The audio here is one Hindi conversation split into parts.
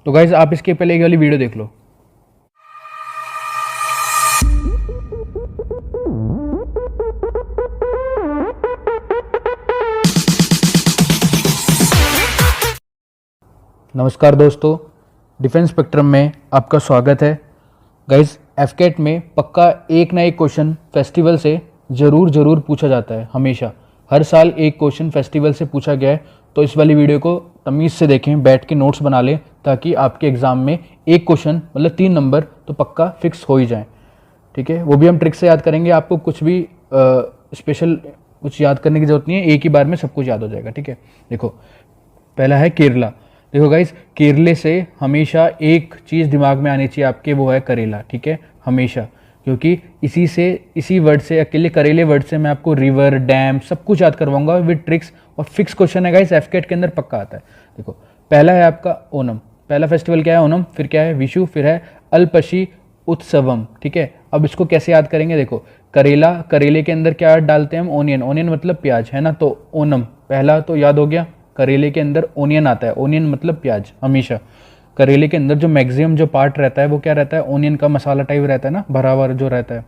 तो गाइज आप इसके पहले ये वाली वीडियो देख लो। नमस्कार दोस्तों, डिफेंस स्पेक्ट्रम में आपका स्वागत है। गाइज एफकेट में पक्का एक ना एक क्वेश्चन फेस्टिवल से ज़रूर पूछा जाता है। हमेशा हर साल एक क्वेश्चन फेस्टिवल से पूछा गया है। तो इस वाली वीडियो को तमीज़ से देखें, बैठ के नोट्स बना लें, ताकि आपके एग्ज़ाम में एक क्वेश्चन मतलब 3 नंबर तो पक्का फिक्स हो ही जाए। ठीक है, वो भी हम ट्रिक से याद करेंगे। आपको कुछ भी स्पेशल कुछ याद करने की ज़रूरत नहीं है, एक ही बार में सब कुछ याद हो जाएगा। ठीक है, देखो पहला है केरला। देखो गाइस, केरले से हमेशा एक चीज़ दिमाग में आनी चाहिए आपके, वो है करेला। ठीक है, हमेशा, क्योंकि इसी वर्ड से, अकेले करेले वर्ड से मैं आपको रिवर, डैम सब कुछ याद करवाऊंगा विद ट्रिक्स। और फिक्स क्वेश्चन है गाइस, एफकेट के अंदर पक्का आता है। देखो पहला है आपका ओनम। पहला फेस्टिवल क्या है? ओनम। फिर क्या है? विशु। फिर है अल्पशी उत्सवम। ठीक है, अब इसको कैसे याद करेंगे? देखो करेला, करेले के अंदर क्या डालते हैं हम? ओनियन। ओनियन मतलब प्याज, है ना। तो ओनम पहला तो याद हो गया। करेले के अंदर ओनियन आता है। ओनियन मतलब प्याज। हमेशा करेले के अंदर जो मैक्सिमम जो पार्ट रहता है वो क्या रहता है? ओनियन का मसाला टाइप रहता है ना, भरा हुआ जो रहता है।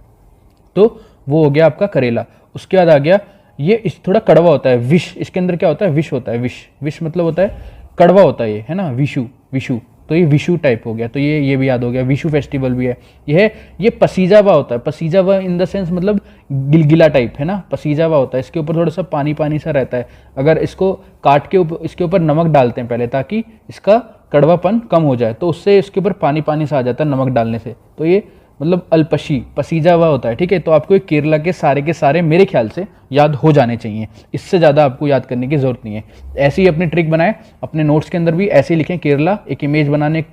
तो वो हो गया आपका करेला। उसके बाद आ गया ये, इस थोड़ा कड़वा होता है, विष। इसके अंदर क्या होता है? विष होता है। विष, विष मतलब होता है कड़वा होता है ये, है ना। विशु, विशु, तो ये विशु टाइप हो गया। तो ये भी याद हो गया। विशु फेस्टिवल भी है। ये पसीजा हुआ होता है। पसीजा हुआ इन द सेंस मतलब गिलगिला टाइप, है ना। पसीजा हुआ होता है, इसके ऊपर थोड़ा सा पानी पानी सा रहता है। अगर इसको काट के इसके ऊपर नमक डालते हैं पहले, ताकि इसका कड़वापन कम हो जाए, तो उससे इसके ऊपर पानी पानी सा आ जाता है नमक डालने से। तो ये मतलब अल्पशी, पसीजा हुआ होता है। ठीक है, तो आपको एक केरला के सारे मेरे ख्याल से याद हो जाने चाहिए। इससे ज़्यादा आपको याद करने की ज़रूरत नहीं है। ऐसे ही अपनी ट्रिक बनाएं, अपने नोट्स के अंदर भी ऐसे ही लिखें। केरला, एक इमेज बनाने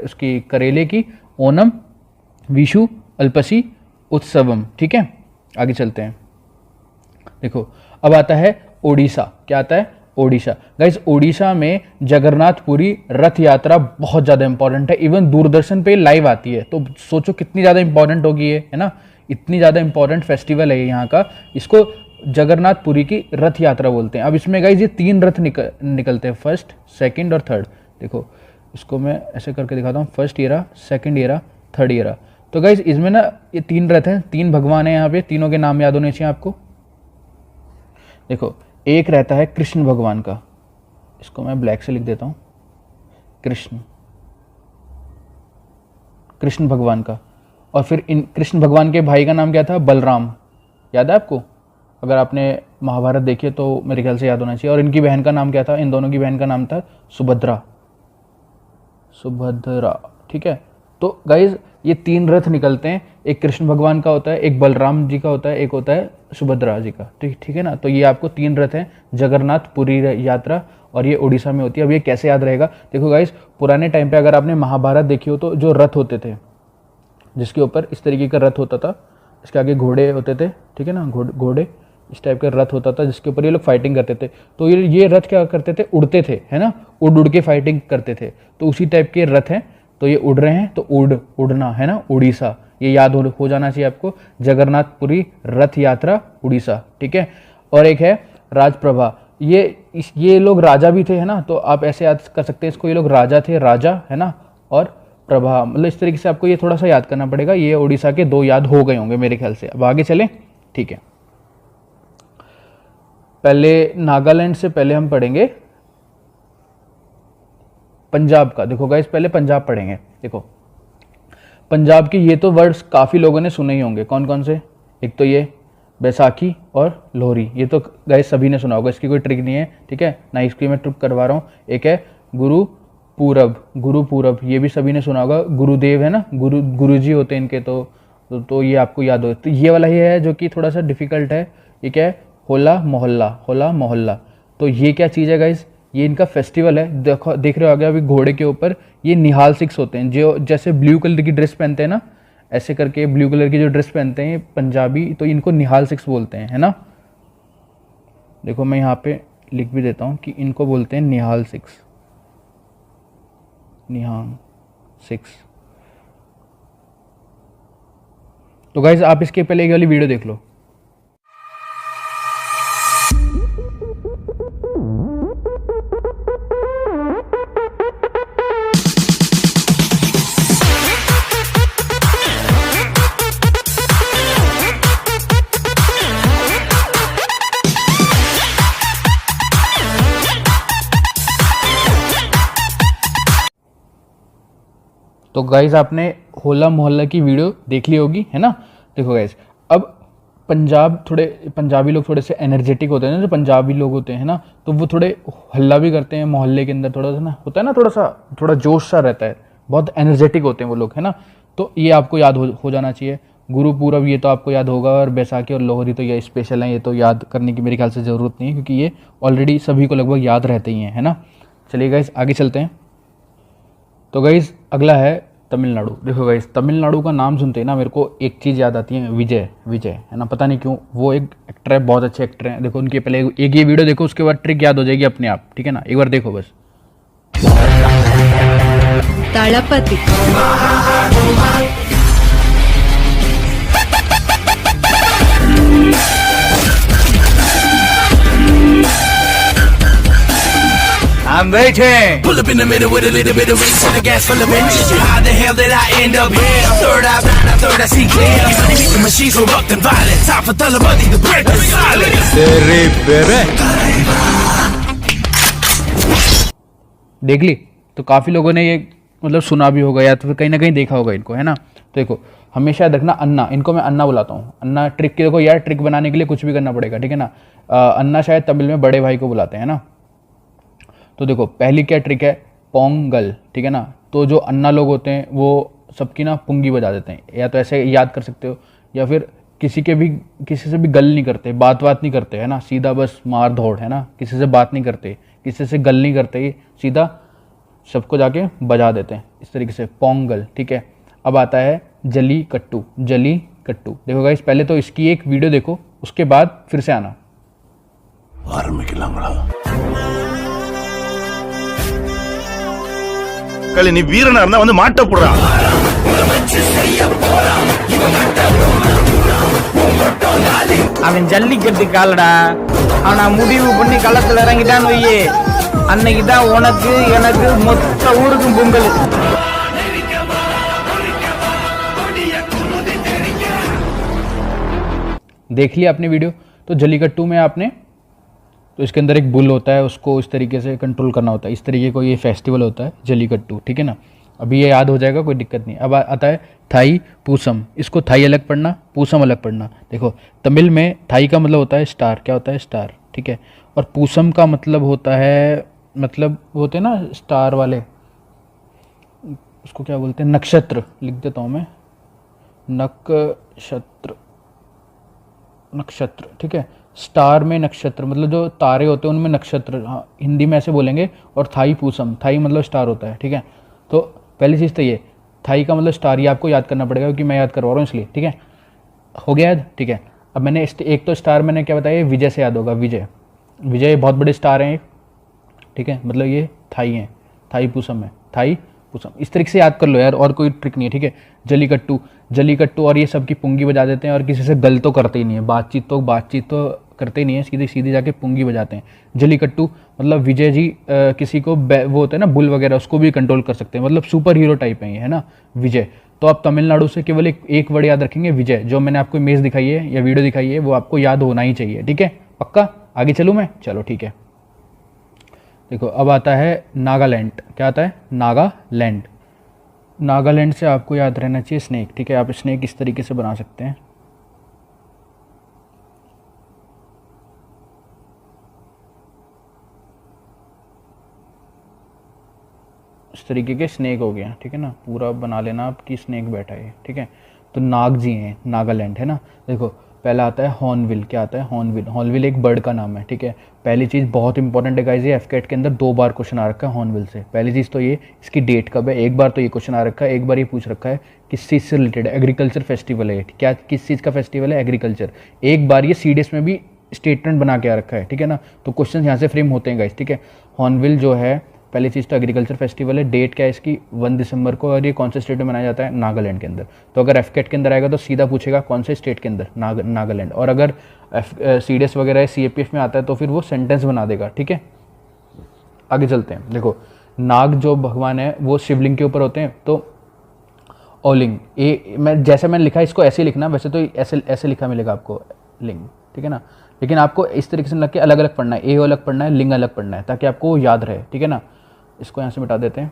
उसकी करेले की, ओनम, विशु, अल्पशी, उत्सवम। ठीक है, आगे चलते हैं। देखो अब आता है ओडिशा। क्या आता है? ओडिशा। गाइस ओडिशा में जगन्नाथपुरी रथ यात्रा बहुत ज़्यादा इंपॉर्टेंट है। इवन दूरदर्शन पे लाइव आती है, तो सोचो कितनी ज़्यादा इंपॉर्टेंट होगी ये, है ना। इतनी ज़्यादा इंपॉर्टेंट फेस्टिवल है यहाँ का। इसको जगन्नाथपुरी की रथ यात्रा बोलते हैं। अब इसमें गाइस ये 3 रथ निकलते हैं, फर्स्ट, सेकेंड और थर्ड। देखो इसको मैं ऐसे करके दिखाता हूँ। फर्स्ट ये रहा, सेकेंड ये रहा, थर्ड ये रहा। तो गाइस इसमें ना ये 3 रथ हैं, 3 भगवान हैं यहाँ पे। तीनों के नाम याद होने चाहिए आपको। देखो एक रहता है कृष्ण भगवान का, इसको मैं ब्लैक से लिख देता हूँ, कृष्ण, कृष्ण भगवान का। और फिर इन कृष्ण भगवान के भाई का नाम क्या था? बलराम। याद है आपको? अगर आपने महाभारत देखी है तो मेरे ख्याल से याद होना चाहिए। और इनकी बहन का नाम क्या था? इन दोनों की बहन का नाम था सुभद्रा, सुभद्रा। ठीक है, तो गाइज ये 3 रथ निकलते हैं। एक कृष्ण भगवान का होता है, एक बलराम जी का होता है, एक होता है सुभद्रा जी का। ठीक है ना। तो ये आपको 3 रथ हैं, जगन्नाथपुरी यात्रा, और ये उड़ीसा में होती है। अब ये कैसे याद रहेगा? देखो गाइज, पुराने टाइम पे अगर आपने महाभारत देखी हो तो जो रथ होते थे, जिसके ऊपर इस तरीके का रथ होता था, इसके आगे घोड़े होते थे। ठीक है ना, घोड़े इस टाइप का रथ होता था, जिसके ऊपर ये लोग फाइटिंग करते थे। तो ये रथ क्या करते थे? उड़ते थे, है ना, उड़ के फाइटिंग करते थे। तो उसी टाइप के रथ हैं। तो ये उड़ रहे हैं, तो उड़ना, है ना, उड़ीसा। ये याद हो जाना चाहिए आपको, जगन्नाथपुरी रथ यात्रा, उड़ीसा। ठीक है, और एक है राजप्रभा। ये लोग राजा भी थे, है ना। तो आप ऐसे याद कर सकते हैं इसको, ये लोग राजा थे, राजा, है ना, और प्रभा, मतलब इस तरीके से आपको ये थोड़ा सा याद करना पड़ेगा। ये उड़ीसा के 2 याद हो गए होंगे मेरे ख्याल से। अब आगे चलें। ठीक है, पहले नागालैंड से पहले हम पढ़ेंगे पंजाब का। देखो गाइस, पहले पंजाब पढ़ेंगे। देखो पंजाब के ये तो वर्ड्स काफ़ी लोगों ने सुने ही होंगे। कौन कौन से? एक तो ये बैसाखी और लोहरी, ये तो गाइस सभी ने सुना होगा, इसकी कोई ट्रिक नहीं है। ठीक है ना, इसकी मैं ट्रिक करवा रहा हूँ। एक है गुरुपूरब, गुरुपूरब, ये भी सभी ने सुना होगा। गुरुदेव है ना, गुरुजी होते हैं इनके। तो ये आपको याद हो। तो ये वाला ही है जो कि थोड़ा सा डिफिकल्ट है। ये क्या है? होला मोहल्ला, होला मोहल्ला। तो ये क्या चीज़ है गाइस? ये इनका फेस्टिवल है। देखो, देख रहे हो आगे अभी घोड़े के ऊपर ये निहाल सिक्स होते हैं, जो जैसे ब्लू कलर की ड्रेस पहनते हैं ना, ऐसे करके ब्लू कलर की जो ड्रेस पहनते हैं पंजाबी, तो इनको निहाल सिक्स बोलते हैं, है ना। देखो मैं यहाँ पे लिख भी देता हूँ कि इनको बोलते हैं निहाल सिक्स, निहाल सिक्स। तो गाइज आप इसके पहले ये वाली वीडियो देख लो। तो गाइज आपने होला मोहल्ला की वीडियो देख ली होगी, है ना। देखो गाइज, अब पंजाबी लोग थोड़े से एनर्जेटिक होते हैं ना, जो पंजाबी लोग होते हैं ना, तो वो थोड़े हल्ला भी करते हैं मोहल्ले के अंदर, थोड़ा सा ना होता है ना, थोड़ा जोश सा रहता है, बहुत एनर्जेटिक होते हैं वो लोग, है ना। तो ये आपको याद हो जाना चाहिए। गुरु पूरब ये तो आपको याद होगा, और बैसाखी और लोहरी तो ये स्पेशल है, ये तो याद करने की मेरे ख्याल से ज़रूरत नहीं है, क्योंकि ये ऑलरेडी सभी को लगभग याद रहते ही हैं, है ना। चलिए गाइस आगे चलते हैं। तो गाइस अगला है तमिलनाडु। देखो गाइस, तमिलनाडु का नाम सुनते ही ना मेरे को एक चीज़ याद आती है, विजय है ना। पता नहीं क्यों, वो एक एक्टर है, बहुत अच्छे एक्टर हैं। देखो उनके पहले एक ये वीडियो देखो, उसके बाद ट्रिक याद हो जाएगी अपने आप, ठीक है ना। एक बार देखो बस। तळपति I'm waiting. Pull up in the middle with a little bit of race and the gas full of engines. How the hell did I end up here? Third eye blind, I thought I see clear. Beat the machines were rocked and violent. Time for Talabadi to break the silence. देख ली? तो काफ़ी लोगों ने ये मतलब सुना भी होगा, या तो फिर कहीं ना कहीं देखा होगा इनको, है ना। तो देखो हमेशा रखना अन्ना, इनको मैं अन्ना बुलाता हूँ। अन्ना ट्रिक की, देखो यार ट्रिक बनाने के लिए कुछ भी करना पड़ेगा, ठीक है ना। अन्ना शायद तमिल में बड़े भाई को बुलाते हैं ना। तो देखो पहली क्या ट्रिक है, पोंगल, ठीक है ना। तो जो अन्ना लोग होते हैं वो सबकी ना पुंगी बजा देते हैं, या तो ऐसे याद कर सकते हो, या फिर किसी से भी गल नहीं करते, बात नहीं करते, है ना। सीधा बस मार दौड़, है ना। किसी से बात नहीं करते, किसी से गल नहीं करते, सीधा सबको जाके बजा देते हैं इस तरीके से, पोंगल, ठीक है। अब आता है जली कट्टू। देखो गाइस, पहले तो इसकी एक वीडियो देखो, उसके बाद फिर से आना। கலி நீ வீரனா இருந்தா வந்து மாட்ட போடுறா. அவன் ஜல்லிக்கட்டு காலடா, ஆனா முடிவு பண்ணி களத்துல இறங்கிட்டான்னு வையே, அன்னைக்கு தான் உனக்கு எனக்கு மொத்த ஊருக்கும் பொங்கல். देख लिया आपने वीडियो। तो जल्लीकट्टू में आपने, तो इसके अंदर एक बुल होता है, उसको इस तरीके से कंट्रोल करना होता है, इस तरीके को ये फेस्टिवल होता है जल्लीकट्टू, ठीक है ना। अभी ये याद हो जाएगा, कोई दिक्कत नहीं। अब आता है थाई पूसम। इसको थाई अलग पढ़ना, पूसम अलग पढ़ना। देखो तमिल में थाई का मतलब होता है स्टार, क्या होता है स्टार, ठीक है। और पूसम का मतलब होता है, मतलब होते हैं ना स्टार वाले, उसको क्या बोलते हैं, नक्षत्र। लिख देता हूँ मैं, नक्षत्र, ठीक है। स्टार में नक्षत्र मतलब जो तारे होते हैं उनमें नक्षत्र, हाँ हिंदी में ऐसे बोलेंगे। और थाई पूसम, थाई मतलब स्टार होता है, ठीक है। तो पहली चीज़ तो ये थाई का मतलब स्टार, ये आपको याद करना पड़ेगा क्योंकि मैं याद करवा रहा हूँ इसलिए, ठीक है। हो गया याद, ठीक है। अब मैंने एक तो स्टार मैंने क्या बताया, विजय से याद होगा, विजय बहुत बड़े स्टार हैं, ठीक है। मतलब ये थाई हैं, थाई पूसम है, थाई पूसम, इस तरीके से याद कर लो यार, और कोई ट्रिक नहीं है, ठीक है। जल्लीकट्टू और ये सबकी पुंगी बजा देते हैं, और किसी से गल तो करते ही नहीं है, बातचीत तो करते ही नहीं है, सीधे जाके पुंगी बजाते हैं। जल्लीकट्टू मतलब विजय जी किसी को वो होता है ना बुल वगैरह, उसको भी कंट्रोल कर सकते हैं, मतलब सुपर हीरो टाइप है ये, है ना विजय। तो आप तमिलनाडु से केवल एक वर्ड याद रखेंगे, विजय। जो मैंने आपको इमेज दिखाई है या वीडियो दिखाई है वो आपको याद होना ही चाहिए, ठीक है। पक्का? आगे चलूँ मैं? चलो ठीक है। देखो अब आता है नागालैंड। क्या आता है? नागालैंड से आपको याद रहना चाहिए स्नेक, ठीक है। आप स्नेक इस तरीके से बना सकते हैं, इस तरीके के स्नेक हो गया, ठीक है ना। पूरा बना लेना आपकी स्नेक बैठा है, ठीक है। तो नाग जी हैं, नागालैंड, है ना। देखो पहला आता है हॉर्नबिल। क्या आता है? हॉर्नबिल एक बर्ड का नाम है, ठीक है। पहली चीज़ बहुत इंपॉर्टेंट है गाइस, ये एफकेट के अंदर 2 बार क्वेश्चन आ रखा है हॉर्नबिल से। पहली चीज़ तो ये, इसकी डेट कब है। एक बार तो ये क्वेश्चन आ रखा है, एक बार ये पूछ रखा है किस चीज़ से रिलेटेड है। एग्रीकल्चर फेस्टिवल है, क्या किस चीज़ का फेस्टिवल है? एग्रीकल्चर। एक बार ये सीडीएस में भी स्टेटमेंट बना के आ रखा है, ठीक है ना। तो क्वेश्चन यहाँ से फ्रेम होते हैं गाइस, ठीक है। हॉर्नबिल जो है पहली चीज़ तो एग्रीकल्चर फेस्टिवल है, डेट क्या है इसकी 1 दिसंबर को, और ये कौन से स्टेट में मनाया जाता है? नागालैंड के अंदर। तो अगर एफकेट के अंदर आएगा तो सीधा पूछेगा कौन से स्टेट के अंदर? नागालैंड। और अगर सीडीएस वगैरह सीएपीएफ में आता है तो फिर वो सेंटेंस बना देगा, ठीक है। आगे चलते हैं। देखो नाग जो भगवान है वो शिवलिंग के ऊपर होते हैं, तो ओलिंग, जैसे मैंने लिखा इसको ऐसे लिखना, वैसे तो ऐसे लिखा मिलेगा आपको लिंग, ठीक है ना। लेकिन आपको इस तरीके से लग के अलग अलग पढ़ना है, ए अलग पढ़ना है, लिंग अलग पढ़ना है, ताकि आपको याद रहे, ठीक है ना। इसको यहाँ से मिटा देते हैं।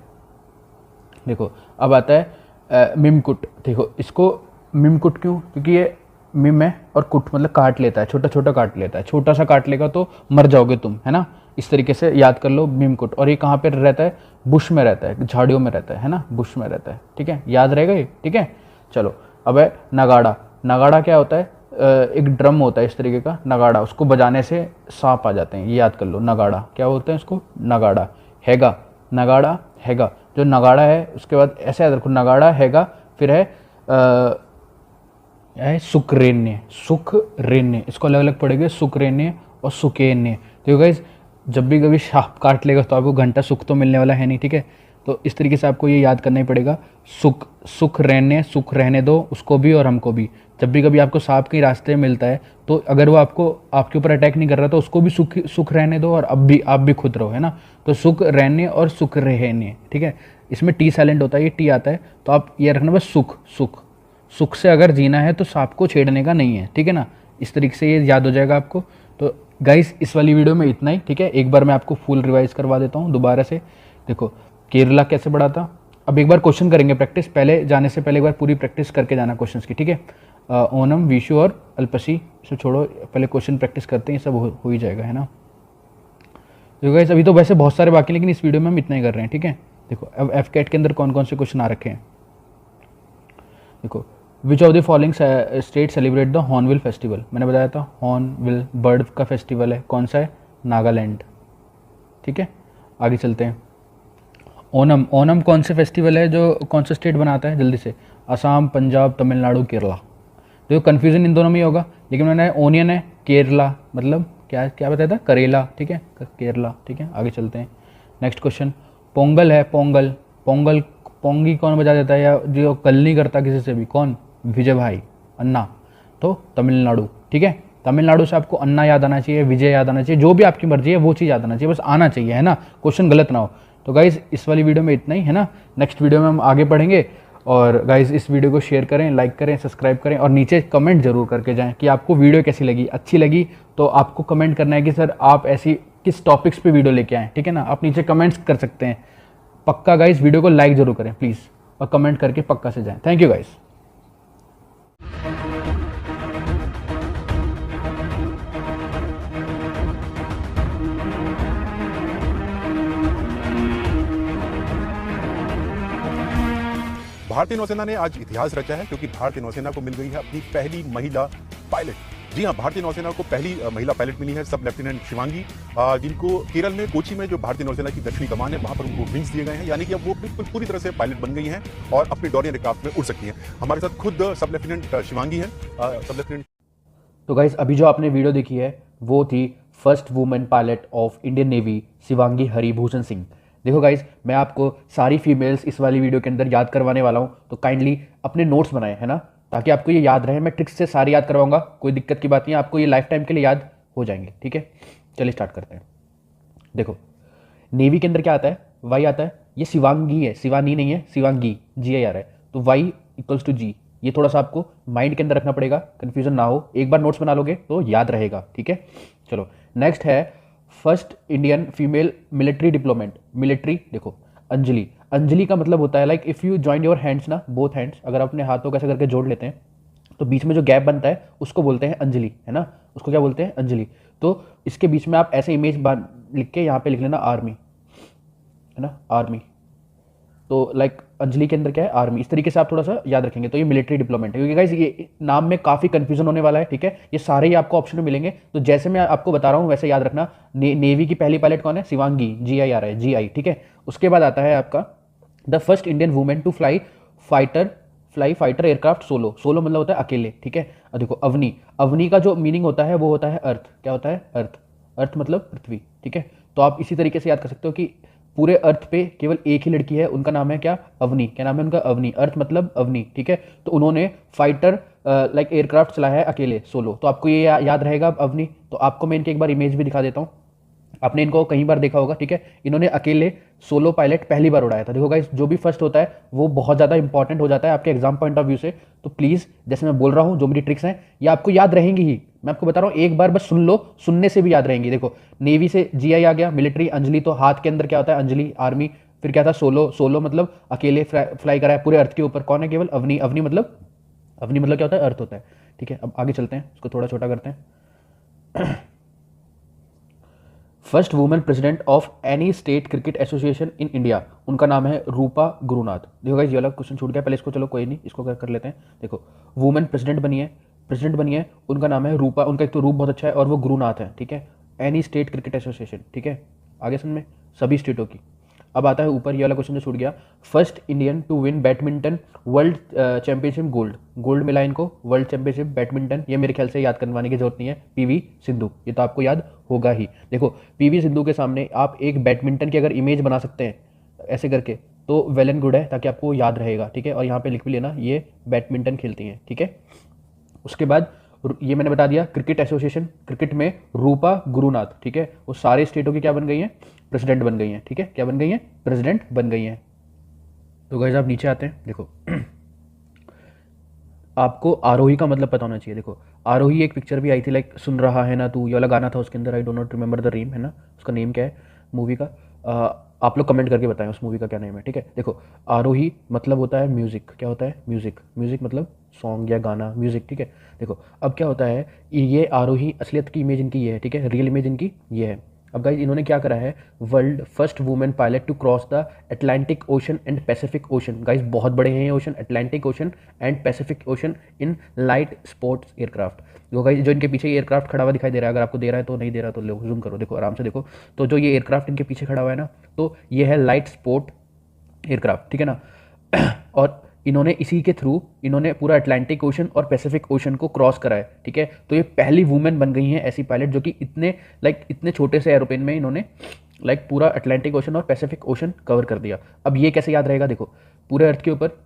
देखो अब आता है मिमकुट। देखो इसको मिमकुट क्यों, क्योंकि ये मिम है और कुट मतलब काट लेता है, छोटा छोटा काट लेता है, छोटा सा काट लेगा तो मर जाओगे तुम, है ना। इस तरीके से याद कर लो मिमकुट। और ये कहाँ पे रहता है, बुश में रहता है, झाड़ियों में रहता है ना, बुश में रहता है, ठीक है, याद रहेगा ये, ठीक है। चलो अब है नगाड़ा। नगाड़ा क्या होता है, एक ड्रम होता है इस तरीके का नगाड़ा, उसको बजाने से सांप आ जाते हैं, ये याद कर लो। नगाड़ा क्या होता है इसको, नगाड़ा। हैगा, नगाड़ा हैगा, जो नगाड़ा है उसके बाद ऐसे याद रखो, नगाड़ा हैगा, फिर है सुकरेन्य। सुखरेन्य, इसको अलग अलग पढ़ेंगे, सुकरेन्य और सुकेन्य। तो गाइस जब भी कभी सांप काट लेगा तो आपको घंटा सुख तो मिलने वाला है नहीं, ठीक है। तो इस तरीके से आपको ये याद करना ही पड़ेगा, सुख, सुख रहने, सुख रहने दो उसको भी और हमको भी। जब भी कभी आपको सांप के रास्ते में मिलता है तो अगर वो आपको आपके ऊपर अटैक नहीं कर रहा तो उसको भी सुख सुख रहने दो और अब भी आप भी खुद रहो, है ना। तो सुख रहने और सुख रहने, ठीक है। इसमें टी साइलेंट होता है, ये टी आता है, तो आप ये रखना बस सुख। सुख, सुख से अगर जीना है तो सांप को छेड़ने का नहीं है, ठीक है ना। इस तरीके से ये याद हो जाएगा आपको। तो गाइस इस वाली वीडियो में इतना ही, ठीक है। एक बार मैं आपको फुल रिवाइज करवा देता हूँ दोबारा से। देखो केरला कैसे पढ़ा था, अब एक बार क्वेश्चन करेंगे प्रैक्टिस, पहले जाने से पहले एक बार पूरी प्रैक्टिस करके जाना क्वेश्चंस की, ठीक है। ओनम, विशु और अल्पसी इसे छोड़ो, पहले क्वेश्चन प्रैक्टिस करते हैं, सब हो ही जाएगा, है ना। तो गाइस अभी तो वैसे बहुत सारे बाकी, लेकिन इस वीडियो में हम इतना ही कर रहे हैं, ठीक है। देखो अब एफ कैट के अंदर कौन कौन से क्वेश्चन आ रखे हैं। देखो which of the following state celebrate the hornbill festival, मैंने बताया था हॉर्नबिल बर्ड का फेस्टिवल है, कौन सा है, नागालैंड, ठीक है। आगे चलते हैं, ओनम। ओनम कौन से फेस्टिवल है जो कौन सा स्टेट बनाता है, जल्दी से, असम, पंजाब, तमिलनाडु, केरला। तो कन्फ्यूजन इन दोनों में ही होगा, लेकिन मैंने ओनियन है, केरला मतलब क्या क्या बताया था, करेला, ठीक है, केरला, ठीक है। आगे चलते हैं, नेक्स्ट क्वेश्चन, पोंगल है, पोंगल। पोंगल, पोंगी कौन बजा देता है या जो कल नहीं करता किसी से भी, कौन, विजय भाई, अन्ना, तो तमिलनाडु, ठीक है। तमिलनाडु से आपको अन्ना याद आना चाहिए, विजय याद आना चाहिए, जो भी आपकी मर्जी है वो चीज़ याद आना चाहिए, बस आना चाहिए, है ना, क्वेश्चन गलत ना हो। तो गाइज़ इस वाली वीडियो में इतना ही, है ना। नेक्स्ट वीडियो में हम आगे बढ़ेंगे। और गाइज़ इस वीडियो को शेयर करें, लाइक करें, सब्सक्राइब करें और नीचे कमेंट जरूर करके जाएं कि आपको वीडियो कैसी लगी। अच्छी लगी तो आपको कमेंट करना है कि सर आप ऐसी किस टॉपिक्स पे वीडियो लेके आएँ, ठीक है ना। आप नीचे कमेंट्स कर सकते हैं। पक्का गाइज़ वीडियो को लाइक जरूर करें प्लीज़, और कमेंट करके पक्का से जाएँ। Thank you guys. भारतीय नौसेना ने आज इतिहास रचा है क्योंकि भारतीय नौसेना को मिल गई है अपनी पहली महिला पायलट। जी हां, भारतीय नौसेना को पहली महिला पायलट मिली है, सब लेफ्टिनेंट शिवांगी, जिनको केरल में कोची में जो भारतीय नौसेना की दक्षिणी कमान है वहां पर उनको विंग्स दिए गए हैं, यानी कि अब वो बिल्कुल पूरी तरह से पायलट बन गई हैं और अपने डोरियन एयरक्राफ्ट में उड़ सकती हैं। हमारे साथ खुद सब लेफ्टिनेंट शिवांगी है। सब लेफ्टिनेंट तो गाइज अभी जो आपने वीडियो देखी है वो थी first women pilot of Indian navy Shivangi Haribhushan Singh. देखो गाइज मैं आपको सारी फीमेल्स इस वाली वीडियो के अंदर याद करवाने वाला हूँ, तो काइंडली अपने नोट्स बनाए, है ना, ताकि आपको ये याद रहे। मैं ट्रिक्स से सारी याद करवाऊंगा, कोई दिक्कत की बात नहीं है, आपको ये लाइफ टाइम के लिए याद हो जाएंगे, ठीक है। चलिए स्टार्ट करते हैं। देखो नेवी के अंदर क्या आता है, वाई आता है, ये शिवांगी है, शिवानी नहीं है, शिवांगी, जी आई आ रहा है, तो वाई इक्वल्स टू जी। ये थोड़ा सा आपको माइंड के अंदर रखना पड़ेगा, कंफ्यूजन ना हो, एक बार नोट्स बना लोगे तो याद रहेगा, ठीक है। चलो नेक्स्ट है first Indian female military deployment. Military देखो अंजलि, अंजलि का मतलब होता है like if you join your hands ना, बोथ हैंड्स, अगर अपने हाथों को ऐसे करके जोड़ लेते हैं तो बीच में जो गैप बनता है उसको बोलते हैं अंजलि, है ना, उसको क्या बोलते हैं, अंजलि। तो इसके बीच में आप ऐसे इमेज लिख के यहाँ पे लिख लेना आर्मी, है ना, आर्मी। तो लाइक अंजलि के अंदर क्या है, आर्मी। इस तरीके से आप थोड़ा सा याद रखेंगे तो ये मिलिट्री डिप्लोमेंट है, क्योंकि गाइस ये नाम में काफ़ी कंफ्यूजन होने वाला है, ठीक है। ये सारे ही आपको ऑप्शन में मिलेंगे, तो जैसे मैं आपको बता रहा हूँ वैसे याद रखना। नेवी की पहली पायलट कौन है, शिवांगी, जी आई आ रहा है, जी आई, ठीक है। उसके बाद आता है आपका the first Indian women to fly fighter aircraft solo. Solo मतलब होता है अकेले, ठीक है। और देखो अवनी, अवनी का जो मीनिंग होता है वो होता है अर्थ। क्या होता है, अर्थ, अर्थ मतलब पृथ्वी, ठीक है। तो आप इसी तरीके से याद कर सकते हो कि पूरे अर्थ पे केवल एक ही लड़की है, उनका नाम है क्या, अवनी। क्या नाम है उनका, अवनी, अर्थ मतलब अवनी, ठीक है। तो उन्होंने फाइटर लाइक एयरक्राफ्ट चलाया है अकेले, सोलो। तो आपको ये याद रहेगा अवनी। तो आपको मैं इनकी एक बार इमेज भी दिखा देता हूँ, आपने इनको कई बार देखा होगा, ठीक है। इन्होंने अकेले सोलो पायलट पहली बार उड़ाया था। देखो गाइस जो भी फर्स्ट होता है वो बहुत ज़्यादा इंपॉर्टेंट हो जाता है आपके एग्जाम पॉइंट ऑफ व्यू से। तो प्लीज़ जैसे मैं बोल रहा हूँ, जो मेरी ट्रिक्स हैं ये आपको याद रहेंगी ही, मैं आपको बता रहा हूँ, एक बार बस सुन लो, सुनने से भी याद रहेंगी। देखो नेवी से जी आई आ गया, मिलिट्री अंजलि, तो हाथ के अंदर क्या होता है, अंजलि, आर्मी, फिर क्या था, सोलो, सोलो मतलब अकेले फ्लाई करा है पूरे अर्थ के ऊपर, कौन है केवल, अवनी, अवनी मतलब क्या होता है, अर्थ होता है, ठीक है। अब आगे चलते हैं, इसको थोड़ा छोटा करते हैं। First women president of any state cricket association in India, उनका नाम है रूपा गुरुनाथ। देखो गाइस, ये वाला क्वेश्चन छूट गया, पहले इसको चलो कोई नहीं, इसको कर लेते हैं। देखो, वुमेन प्रेसिडेंट बनी है, उनका नाम है रूपा, उनका एक तो रूप बहुत अच्छा है और वो गुरुनाथ है, ठीक है। एनी स्टेट क्रिकेट एसोसिएशन, ठीक है, आगे समझ में, सभी स्टेटों की। अब आता है ऊपर ये वाला क्वेश्चन जो छूट गया, first Indian to win badminton world championship gold मिला इनको, वर्ल्ड चैंपियनशिप बैडमिंटन, ये मेरे ख्याल से याद करवाने की जरूरत नहीं है, पीवी सिंधु, ये तो आपको याद होगा ही। देखो, पीवी सिंधु के सामने आप एक बैडमिंटन की अगर इमेज बना सकते हैं ऐसे करके, तो वेल एंड गुड है, ताकि आपको याद रहेगा, ठीक है। और यहाँ पे लिख भी लेना, ये बैडमिंटन खेलती हैं, ठीक है। उसके बाद ये मैंने बता दिया, क्रिकेट एसोसिएशन, क्रिकेट में रूपा गुरुनाथ, ठीक है, वो सारे स्टेटों की क्या बन गई हैं, प्रेसिडेंट बन गई हैं, ठीक है, क्या बन गई हैं, प्रेसिडेंट बन गई हैं। तो गाइस आप नीचे आते हैं, देखो आपको आरोही का मतलब पता होना चाहिए। देखो, आरोही एक पिक्चर भी आई थी, लाइक सुन रहा है ना तू, ये वाला गाना था उसके अंदर, I don't not remember the name, है ना, उसका नेम क्या है मूवी का, आप लोग कमेंट करके बताएं उस मूवी का क्या नेम है, ठीक है। देखो, आरोही मतलब होता है म्यूजिक, क्या होता है, म्यूजिक, म्यूजिक मतलब सॉन्ग या गाना, म्यूजिक, ठीक है। देखो, अब क्या होता है, ये आरोही असलियत की इमेज इनकी ये है, ठीक है, रियल इमेज इनकी ये है। अब गाइस इन्होंने क्या करा है, world first women pilot to cross the Atlantic Ocean and Pacific Ocean. Guys बहुत बड़े हैं ये ocean, Atlantic Ocean and Pacific Ocean, in light sports aircraft. जो गाइस, जो इनके पीछे एयरक्राफ्ट खड़ा हुआ दिखाई दे रहा है, अगर आपको दे रहा है तो, नहीं दे रहा तो लो जूम करो, देखो आराम से देखो, तो जो ये एयरक्राफ्ट इनके पीछे खड़ा हुआ है ना, तो ये है लाइट स्पोर्ट एयरक्राफ्ट, ठीक है ना। और इन्होंने इसी के थ्रू इन्होंने पूरा अटलांटिक ओशन और पैसिफिक ओशन को क्रॉस करा है, ठीक है। तो ये पहली वुमेन बन गई हैं ऐसी पायलट जो कि इतने छोटे से एरोप्लेन में इन्होंने पूरा अटलांटिक ओशन और पैसिफिक ओशन कवर कर दिया। अब ये कैसे याद रहेगा, देखो, पूरे अर्थ के ऊपर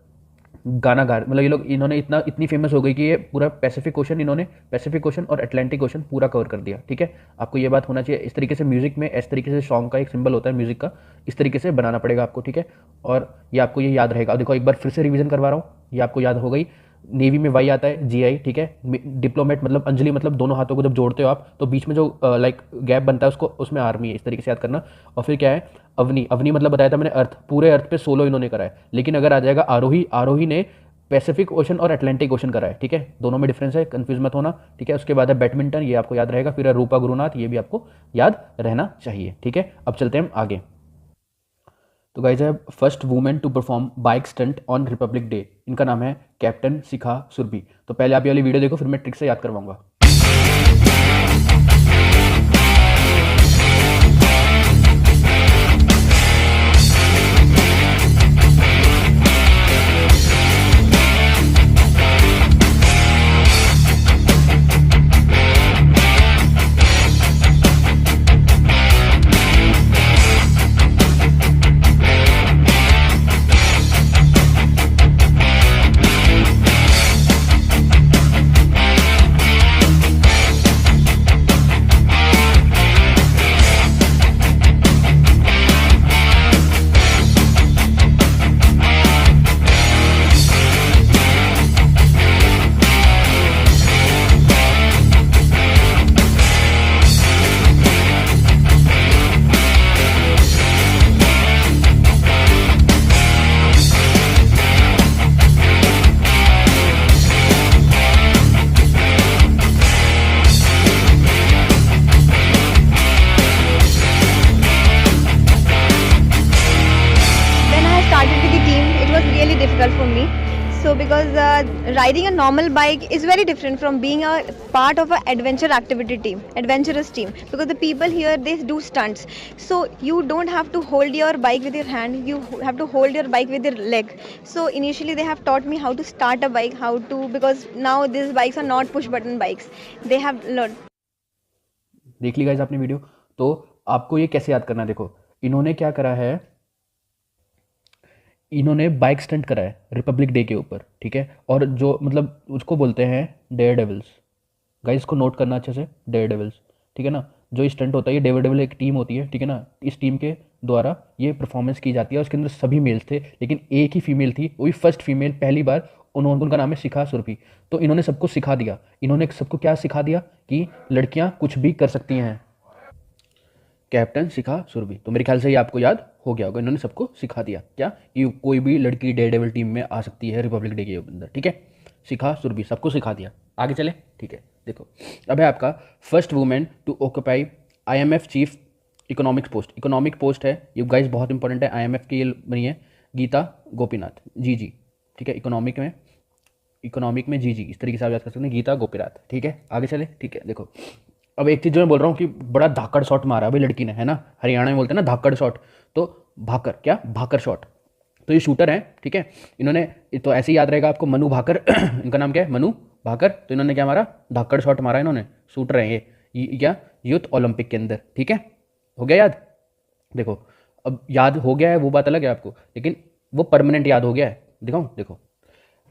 गाना गा, मतलब ये लोग इन्होंने इतनी फेमस हो गई कि ये पूरा पैसिफिक ओशन और अटलांटिक ओशन पूरा कवर कर दिया, ठीक है। आपको ये बात होना चाहिए, इस तरीके से म्यूजिक में इस तरीके से सॉन्ग का एक सिंबल होता है म्यूजिक का, इस तरीके से बनाना पड़ेगा आपको, ठीक है। और ये आपको ये याद रहेगा। देखो, एक बार फिर से रिवीजन करवा रहा हूँ, ये आपको याद हो गई। नेवी में वाई आता है, GI, ठीक है। डिप्लोमेट मतलब अंजलि, मतलब दोनों हाथों को जब जोड़ते हो आप तो बीच में जो गैप बनता है उसको, उसमें आर्मी है, इस तरीके से याद करना। और फिर क्या है, अवनी, अवनी मतलब बताया था मैंने अर्थ, पूरे अर्थ पे सोलो इन्होंने करा है। लेकिन अगर आ जाएगा आरोही, आरोही ने पैसिफिक ओशन और अटलांटिक ओशन करा है, ठीक है, दोनों में डिफरेंस है, कंफ्यूज मत होना, ठीक है। उसके बाद है बैडमिंटन, ये आपको याद रहेगा। फिर है रूपा गुरुनाथ, ये भी आपको याद रहना चाहिए, ठीक है। अब चलते हैं आगे। तो गाइस है first women to perform bike stunt on Republic Day, इनका नाम है कैप्टन शिखा सुरभि। तो पहले आप ये वाली वीडियो देखो, फिर मैं ट्रिक से याद करवाऊंगा। difficult for me. So because riding a normal bike is very different from being a part of an adventurous team. Because the people here, they do stunts. So you don't have to hold your bike with your hand. You have to hold your bike with your leg. So initially they have taught me how to start a bike, because now these bikes are not push button bikes. They have learned. देख ली गाइस आपने वीडियो। तो आपको ये कैसे याद करना है, देखो इन्होंने क्या करा है, इन्होंने बाइक स्टंट करा है रिपब्लिक डे के ऊपर, ठीक है। और जो मतलब उसको बोलते हैं डेयर डेविल्स। गाइस इसको नोट करना अच्छे से, डेयर डेविल्स, ठीक है ना। जो ये स्टंट होता है, ये डेयर डेविल एक टीम होती है, ठीक है ना। इस टीम के द्वारा ये परफॉर्मेंस की जाती है। उसके अंदर सभी मेल्स थे, लेकिन एक ही फीमेल थी, वो भी फर्स्ट फीमेल, पहली बार। उनका नाम है शिखा सुरभि। तो इन्होंने सबको सिखा दिया। इन्होंने सबको क्या सिखा दिया कि लड़कियां कुछ भी कर सकती हैं। कैप्टन शिखा सुरभि। तो मेरे ख्याल से ये आपको याद हो गया होगा, इन्होंने सबको सिखा दिया क्या कि कोई भी लड़की डेयरडेविल टीम में आ सकती है रिपब्लिक डे के अंदर, ठीक है। सिखा सुरभि, सबको सिखा दिया। आगे चले, ठीक है। देखो अब है आपका first women to occupy IMF chief economics post. Economic post है ये गाइस, बहुत इंपॉर्टेंट है। IMF की ये बनी है गीता गोपीनाथ जी, ठीक है। इकोनॉमिक में जी, इस तरीके से आप याद कर सकते हैं, गीता गोपीनाथ, ठीक है। आगे चले, ठीक है। देखो अब एक चीज़ जो मैं बोल रहा हूँ कि बड़ा धाकड़ शॉट मारा अभी लड़की ने, है ना। हरियाणा में बोलते हैं ना धाकड़ शॉट, तो भाकर शॉट। तो ये शूटर हैं, ठीक है। इन्होंने तो ऐसे ही याद रहेगा आपको, मनु भाकर इनका नाम क्या है, मनु भाकर। तो इन्होंने क्या मारा, धाकड़ शॉट मारा इन्होंने। शूटर हैं ये क्या, यूथ ओलंपिक के अंदर, ठीक है। हो गया याद। देखो अब याद हो गया है वो बात अलग है आपको, लेकिन वो परमानेंट याद हो गया है। दिखाऊं, देखो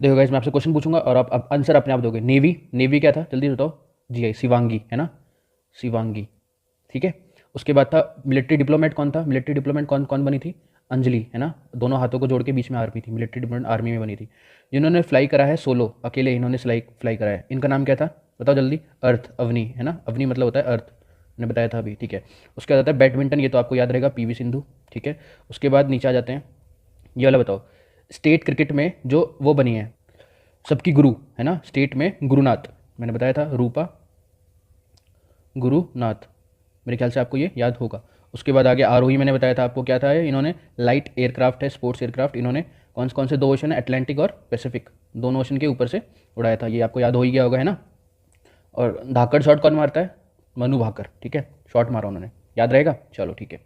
गाइस, मैं आपसे क्वेश्चन पूछूंगा और आप आंसर अपने आप दोगे। नेवी क्या था, जल्दी बताओ। जी शिवांगी, है ना, शिवांगी, ठीक है। उसके बाद था मिलिट्री डिप्लोमेट, कौन था मिलिट्री डिप्लोमेट, कौन बनी थी, अंजलि, है ना। दोनों हाथों को जोड़ के बीच में आर्मी थी, मिलिट्री डिप्लोमेट आर्मी में बनी थी। जिन्होंने फ्लाई करा है सोलो, अकेले इन्होंने फ्लाई करा है, इनका नाम क्या था बताओ जल्दी। अर्थ, अवनी, है ना। अवनी मतलब होता है अर्थ, मैंने बताया था अभी, ठीक है। उसके बाद आता है बैडमिंटन, ये तो आपको याद रहेगा, PV सिंधु, ठीक है। उसके बाद नीचे आ जाते हैं, ये वाला बताओ। स्टेट क्रिकेट में जो वो बनी है सबकी गुरु, है ना, स्टेट में गुरुनाथ, मैंने बताया था, रूपा गुरुनाथ, मेरे ख्याल से आपको ये याद होगा। उसके बाद आगे आरोही, मैंने बताया था आपको क्या था, इन्होंने लाइट एयरक्राफ्ट है, स्पोर्ट्स एयरक्राफ्ट, इन्होंने कौन से 2 ओशन है, अटलांटिक और पैसिफिक, दोनों ओशन के ऊपर से उड़ाया था, ये आपको याद हो ही गया होगा, है ना। और धाकड़ शॉट कौन मारता है, मनु भाकर, ठीक है। शॉट मारा उन्होंने, याद रहेगा, चलो ठीक है।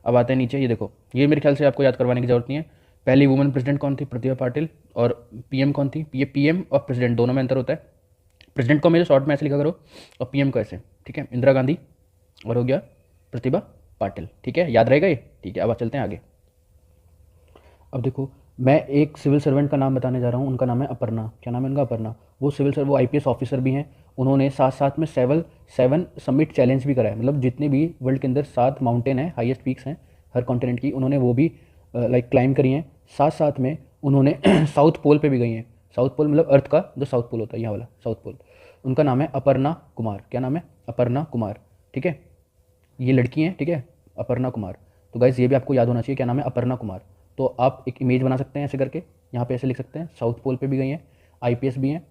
अब आते हैं नीचे, ये देखो, ये मेरे ख्याल से आपको याद करवाने की जरूरत नहीं है। पहली वुमेन प्रेसिडेंट कौन थी, प्रतिभा पाटिल। और PM कौन थी, ये PM और प्रेसिडेंट दोनों में अंतर होता है। प्रेसिडेंट को मेरे शॉर्ट में ऐसे लिखा करो और PM को ऐसे, ठीक है। इंदिरा गांधी और हो गया प्रतिभा पाटिल, ठीक है, याद रहेगा ये, ठीक है। अब चलते हैं आगे। अब देखो मैं एक सिविल सर्वेंट का नाम बताने जा रहा हूँ, उनका नाम है अपर्णा। क्या नाम है उनका, अपर्णा। वो वो IPS ऑफिसर भी हैं। उन्होंने साथ में 7 समिट चैलेंज भी करा है, मतलब जितने भी वर्ल्ड के अंदर 7 माउंटेन है, हाईएस्ट पीक्स हैं हर कॉन्टिनेंट की, उन्होंने वो भी क्लाइंब करी हैं। साथ में उन्होंने साउथ पोल पे भी गई हैं। साउथ पोल मतलब अर्थ का जो साउथ पोल होता है, यहाँ वाला साउथ पोल। उनका नाम है अपर्णा कुमार। क्या नाम है, अपर्णा कुमार, ठीक है। ये लड़की हैं, ठीक है, अपर्णा कुमार। तो गाइस ये भी आपको याद होना चाहिए, क्या नाम है, अपर्णा कुमार। तो आप एक इमेज बना सकते हैं ऐसे करके, यहाँ पे ऐसे लिख सकते हैं, साउथ पोल पे भी गई हैं, IPS भी हैं,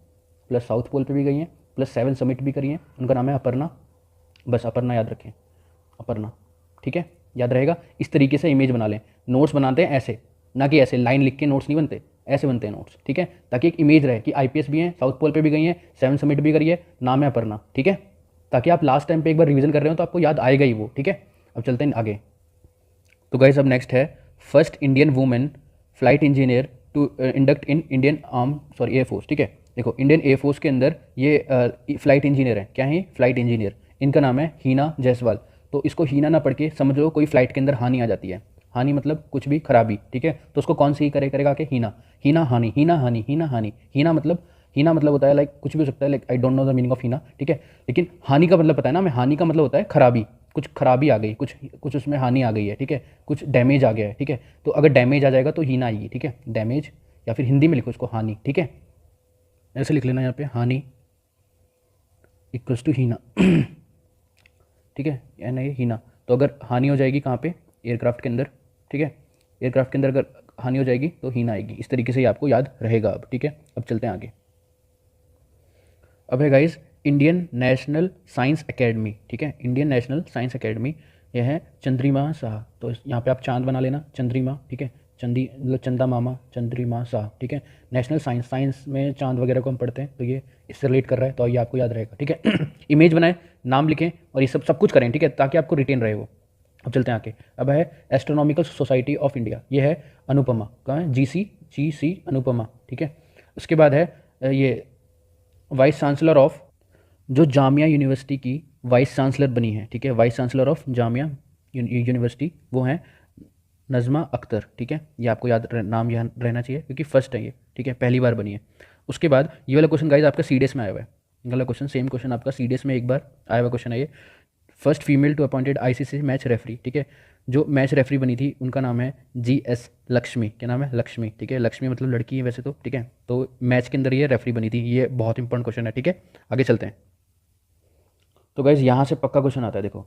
प्लस साउथ पोल पे भी गई हैं, प्लस 7 समिट भी करी हैं। उनका नाम है अपर्णा, बस अपर्णा याद रखें, अपर्णा, ठीक है, याद रहेगा। इस तरीके से इमेज बना लें। नोट्स बनाते हैं ऐसे, ना कि ऐसे लाइन लिख के नोट्स नहीं बनते, ऐसे बनते हैं नोट्स, ठीक है, ताकि एक इमेज रहे कि IPS भी हैं, साउथ पोल पे भी गई हैं, 7 समिट भी करी है, नाम है अपर्णा, ठीक है, ताकि आप लास्ट टाइम पे एक बार रिवीजन कर रहे हो तो आपको याद आएगा ही वो, ठीक है। अब चलते हैं आगे। तो गाइस अब नेक्स्ट है first Indian women flight engineer to induct in Indian air force, ठीक है। देखो इंडियन एयरफोर्स के अंदर ये फ्लाइट इंजीनियर है, क्या है, फ्लाइट इंजीनियर। इनका नाम है हीना जायसवाल। तो इसको हीना ना पढ़ के समझ लो कोई फ्लाइट के अंदर हानि आ जाती है, हानि मतलब कुछ भी खराबी, ठीक है। तो उसको कौन सी करेगा कि हीना, हानि, हीना हानि, हीना हानि। हीना मतलब होता है लाइक कुछ भी हो सकता है, like I don't know the meaning of Heena, ठीक है। लेकिन हानि का मतलब पता है ना हमें, हानि का मतलब होता है खराबी, कुछ खराबी आ गई, कुछ उसमें हानि आ गई है, ठीक है, कुछ डैमेज आ गया है, ठीक है। तो अगर डैमेज आ जाएगा तो हीना आएगी, ठीक है, डैमेज, या फिर हिंदी में लिखो इसको हानि, ठीक है, ऐसे लिख लेना यहाँ पे, हानि इक्वल्स टू हीना, ठीक है, यानी ये हीना। तो अगर हानि हो जाएगी कहाँ पे, एयरक्राफ्ट के अंदर, ठीक है, एयरक्राफ्ट के अंदर अगर हानि हो जाएगी तो हीना आएगी। इस तरीके से ही आपको याद रहेगा अब, ठीक है। अब चलते हैं आगे। अब है guys Indian national science academy, ठीक है, इंडियन नेशनल साइंस एकेडमी, यह है चंद्रिमा शाह। तो यहाँ पे आप चांद बना लेना, चंद्रिमा, ठीक है, चंदी मतलब चंदा मामा, चंद्रिमा शाह, ठीक है। नेशनल साइंस में चांद वगैरह को हम पढ़ते हैं, तो ये इससे रिलेट कर रहा है, तो ये आपको याद रहेगा, ठीक है। इमेज बनाएं, नाम लिखें और ये सब कुछ करें, ठीक है, ताकि आपको रिटेन रहे वो। अब चलते हैं आगे। अब है एस्ट्रोनॉमिकल सोसाइटी ऑफ इंडिया, ये है अनुपमा, कहाँ है, GC अनुपमा, ठीक है। उसके बाद है ये वाइस चांसलर ऑफ, जो जामिया यूनिवर्सिटी की वाइस चांसलर बनी है, ठीक है, vice chancellor of Jamia university वो हैं नज़मा अख्तर, ठीक है। ये आपको नाम याद रहना चाहिए क्योंकि फर्स्ट है ये, ठीक है, पहली बार बनी है। उसके बाद ये वाला क्वेश्चन गाइस आपका CDS में आया हुआ है, ये वाला क्वेश्चन, सेम क्वेश्चन आपका CDS में एक बार आया हुआ क्वेश्चन है ये। First female to appointed ICC match referee, ठीक है, जो मैच रेफरी बनी थी उनका नाम है GS लक्ष्मी। क्या नाम है, लक्ष्मी, ठीक है, लक्ष्मी मतलब लड़की है वैसे तो, ठीक है। तो मैच के अंदर ये रेफरी बनी थी, ये बहुत इंपॉर्टेंट क्वेश्चन है, ठीक है। आगे चलते हैं। तो गाइज यहाँ से पक्का क्वेश्चन आता है, देखो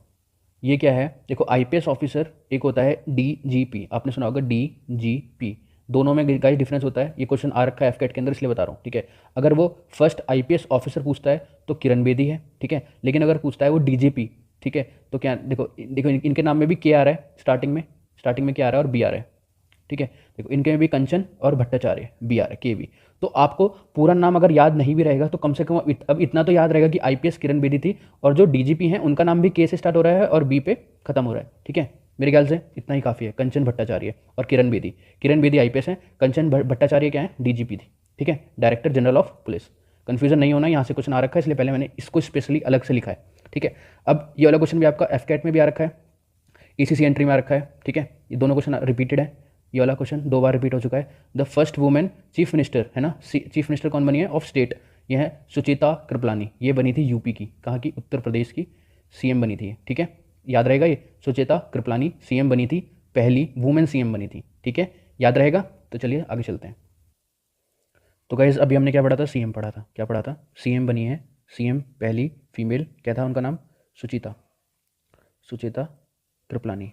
ये क्या है, देखो आईपीएस ऑफिसर एक होता है डीजीपी, आपने सुना होगा डीजीपी, दोनों में गाइस डिफरेंस होता है। ये क्वेश्चन आ रखा है एफकेट के अंदर इसलिए बता रहा हूँ, ठीक है। अगर वो फर्स्ट आईपीएस ऑफिसर पूछता है तो किरण बेदी है, ठीक है, लेकिन अगर पूछता है वो डीजीपी, ठीक है, तो क्या देखो देखो इनके नाम में भी के आ रहा है स्टार्टिंग में क्या आ रहा है और बी आ रहा है, ठीक है। देखो इनके में भी कंचन और भट्टाचार्य बी आ रहा है, के बी। तो आपको पूरा नाम अगर याद नहीं भी रहेगा तो कम से कम अब इतना तो याद रहेगा कि आईपीएस किरण बेदी थी और जो डीजीपी हैं उनका नाम भी के से स्टार्ट हो रहा है और बी पे खत्म हो रहा है, ठीक है। मेरे ख्याल से इतना ही काफ़ी है, कंचन भट्टाचार्य और किरण बेदी आईपीएस हैं, कंचन भट्टाचार्य क्या है, डीजीपी थी, ठीक है, director general of police. Confusion नहीं होना, यहाँ से क्वेश्चन आ रखा है इसलिए पहले मैंने इसको स्पेशली अलग से लिखा है, ठीक है। अब ये वाला क्वेश्चन भी आपका एफकेट में भी आ रखा है, ईसीसी एंट्री में आ रखा है, ठीक है। ये दोनों क्वेश्चन रिपीटेड है, ये वाला क्वेश्चन 2 बार रिपीट हो चुका है। The first women chief minister है ना, चीफ मिनिस्टर कौन बनी है ऑफ स्टेट, ये है सुचेता कृपलानी, ये बनी थी यूपी की, कहाँ की, उत्तर प्रदेश की सीएम बनी थी, ठीक है, याद रहेगा ये, सुचेता कृपलानी सीएम बनी थी, पहली वुमेन सीएम बनी थी, ठीक है, याद रहेगा। तो चलिए आगे चलते हैं। तो गाइस अभी हमने क्या पढ़ा था, सीएम पढ़ा था, क्या पढ़ा था, सीएम बनी है, सीएम पहली फीमेल, क्या था उनका नाम, सुचेता कृपलानी,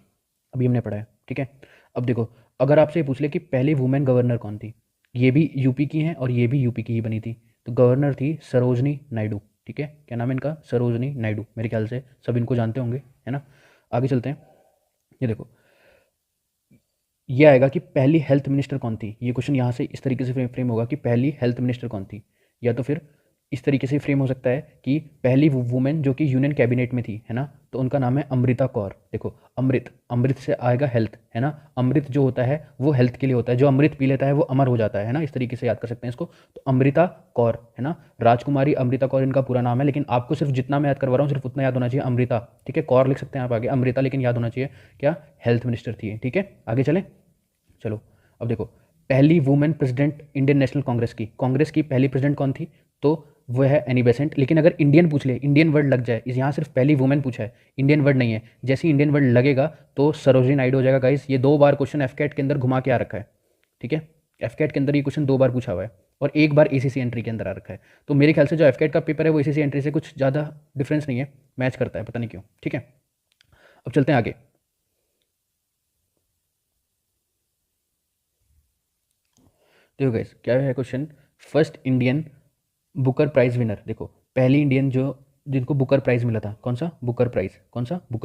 अभी हमने पढ़ा है, ठीक है। अब देखो अगर आपसे पूछ ले कि पहली वुमेन गवर्नर कौन थी, ये भी यूपी की हैं और ये भी यूपी की ही बनी थी, तो गवर्नर थी सरोजनी नायडू, ठीक है, क्या नाम है इनका, सरोजनी नायडू, मेरे ख्याल से सब इनको जानते होंगे, है ना। आगे चलते हैं। ये देखो ये आएगा कि पहली हेल्थ मिनिस्टर कौन थी, ये क्वेश्चन यहाँ से इस तरीके से फ्रेम होगा कि पहली हेल्थ मिनिस्टर कौन थी, या तो फिर इस तरीके से फ्रेम हो सकता है कि पहली वुमेन जो कि यूनियन कैबिनेट में थी, है ना, तो उनका नाम है अमृता कौर। देखो अमृत से आएगा हेल्थ, है ना, अमृत जो होता है वो हेल्थ के लिए होता है, जो अमृत पी लेता है वो अमर हो जाता है ना, इस तरीके से याद कर सकते हैं इसको। तो अमृता कौर, है ना, राजकुमारी अमृता कौर इनका पूरा नाम है, लेकिन आपको सिर्फ जितना मैं याद करवा रहा हूँ सिर्फ उतना याद होना चाहिए, अमृता, ठीक है, कौर लिख सकते हैं आप आगे, अमृता लेकिन याद होना चाहिए क्या, हेल्थ मिनिस्टर थी, ठीक है। आगे चलें, चलो अब देखो पहली women president Indian national Congress की पहली प्रेसिडेंट कौन थी, तो वो है एनी बेसेंट। लेकिन अगर इंडियन पूछ ले, इंडियन वर्ड लग जाए, इस यहाँ सिर्फ पहली वुमेन पूछा है, इंडियन वर्ड नहीं है, जैसे ही इंडियन वर्ड लगेगा तो सरोजिनी नायडू हो जाएगा। गाइस ये 2 बार क्वेश्चन एफकेट के अंदर घुमा के आ रखा है, ठीक है, एफकेट के अंदर ये क्वेश्चन 2 बार पूछा हुआ है और 1 बार एसीसी एंट्री के अंदर आ रखा है। तो मेरे ख्याल से जो एफकेट का पेपर है वो एसीसी एंट्री से कुछ ज़्यादा डिफरेंस नहीं है, मैच करता है, पता नहीं क्यों, ठीक है। अब चलते हैं आगे। देखो गाइस क्या है question, first Indian Booker Prize winner, देखो पहली इंडियन जो जिनको बुकर प्राइज मिला था, कौन सा बुकर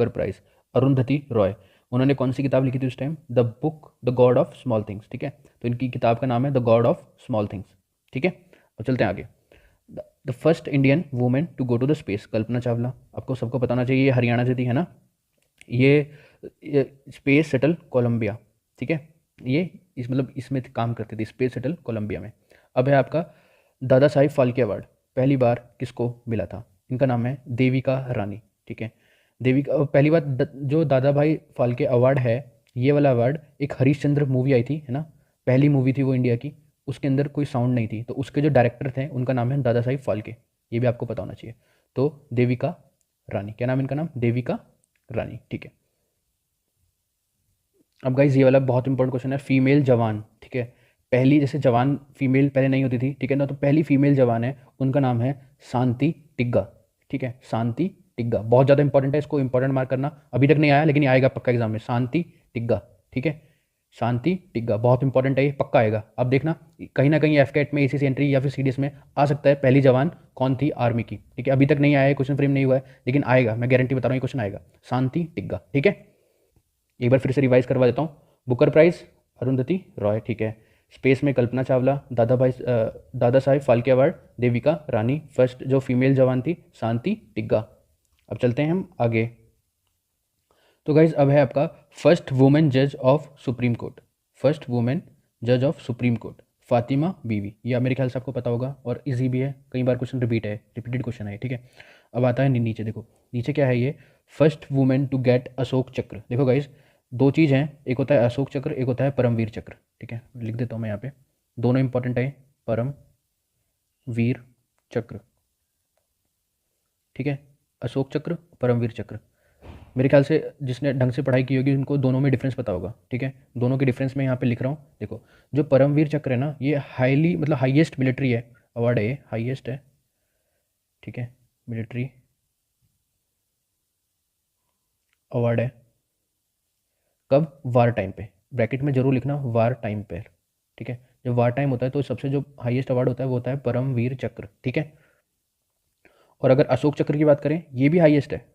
प्राइज, अरुंधति रॉय। उन्होंने कौन सी किताब लिखी थी उस time, the book the God of small things, ठीक है, तो इनकी किताब का नाम है the God of small things, ठीक है। अब चलते हैं आगे। The first Indian women to go to the space, Kalpana Chawla, आपको सबको पता होना चाहिए, ये हरियाणा से थी, है ना, ये स्पेस शटल कोलंबिया, ठीक है, ये मतलब इसमें काम करती थी, स्पेस शटल कोलंबिया में। अब है आपका दादा साहिब फाल्के अवार्ड, पहली बार किसको मिला था, इनका नाम है देविका रानी, ठीक है, देविका। पहली बार जो दादा भाई फाल्के अवार्ड है, ये वाला अवार्ड एक हरीशचंद्र मूवी आई थी, है ना, पहली मूवी थी वो इंडिया की, उसके अंदर कोई साउंड नहीं थी, तो उसके जो डायरेक्टर थे उनका नाम है दादा साहिब फाल्के, ये भी आपको पता होना चाहिए। तो देविका रानी, क्या नाम इनका नाम, देविका रानी, ठीक है। अब गाइज ये वाला बहुत इंपॉर्टेंट क्वेश्चन है, फीमेल जवान, ठीक है, पहली जैसे जवान फीमेल पहले नहीं होती थी, ठीक है ना, तो पहली फीमेल जवान है, उनका नाम है शांति टिग्गा, ठीक है, शांति टिग्गा, बहुत ज़्यादा इंपॉर्टेंट है, इसको इंपॉर्टेंट मार्क करना, अभी तक नहीं आया लेकिन ये आएगा पक्का एग्जाम में, शांति टिग्गा, ठीक है, शांति टिग्गा बहुत इंपॉर्टेंट है, ये पक्का आएगा। अब देखना कहीं ना कहीं एफकेट में, एसीसी एंट्री या फिर सीडीएस में आ सकता है, पहली जवान कौन थी आर्मी की, ठीक है, अभी तक नहीं आया है, क्वेश्चन फ्रेम नहीं हुआ है, लेकिन आएगा, मैं गारंटी बता रहा हूँ ये क्वेश्चन आएगा, शांति टिग्गा, ठीक है। एक बार फिर से रिवाइज करवा देता हूँ, बुकर प्राइज अरुंधति रॉय, ठीक है, स्पेस में कल्पना चावला, दादा साहिब फाल्के अवार्ड देविका रानी, फर्स्ट जो फीमेल जवान थी शांति टिग्गा। अब चलते हैं हम आगे। तो गाइज अब है आपका फर्स्ट वुमेन जज ऑफ सुप्रीम कोर्ट, फातिमा बीवी, यह मेरे ख्याल से आपको पता होगा और इजी भी है, कई बार क्वेश्चन रिपीटेड क्वेश्चन है, ठीक है। अब आता है नीचे, देखो नीचे क्या है, ये first women to get Ashok Chakra. देखो गाइज 2 चीज़ हैं, एक होता है अशोक चक्र, एक होता है परमवीर चक्र, ठीक है, लिख देता हूँ मैं यहाँ पे, दोनों इंपॉर्टेंट है, परमवीर चक्र, ठीक है, अशोक चक्र परमवीर चक्र। मेरे ख्याल से जिसने ढंग से पढ़ाई की होगी उनको दोनों में डिफरेंस पता होगा, ठीक है, दोनों के डिफरेंस में यहाँ पे लिख रहा हूँ। देखो जो परमवीर चक्र है ना, ये हाईली मतलब हाईएस्ट मिलिट्री है अवार्ड है, ये हाईएस्ट है, ठीक है, मिलिट्री अवार्ड है कब? वार टाइम पे। ब्रैकेट में जरूर लिखना वार टाइम पे, ठीक है। जब वार टाइम होता है तो सबसे जो हाईएस्ट अवार्ड होता है वो होता है परमवीर चक्र, ठीक है। और अगर अशोक चक्र की बात करें, ये भी हाईएस्ट है,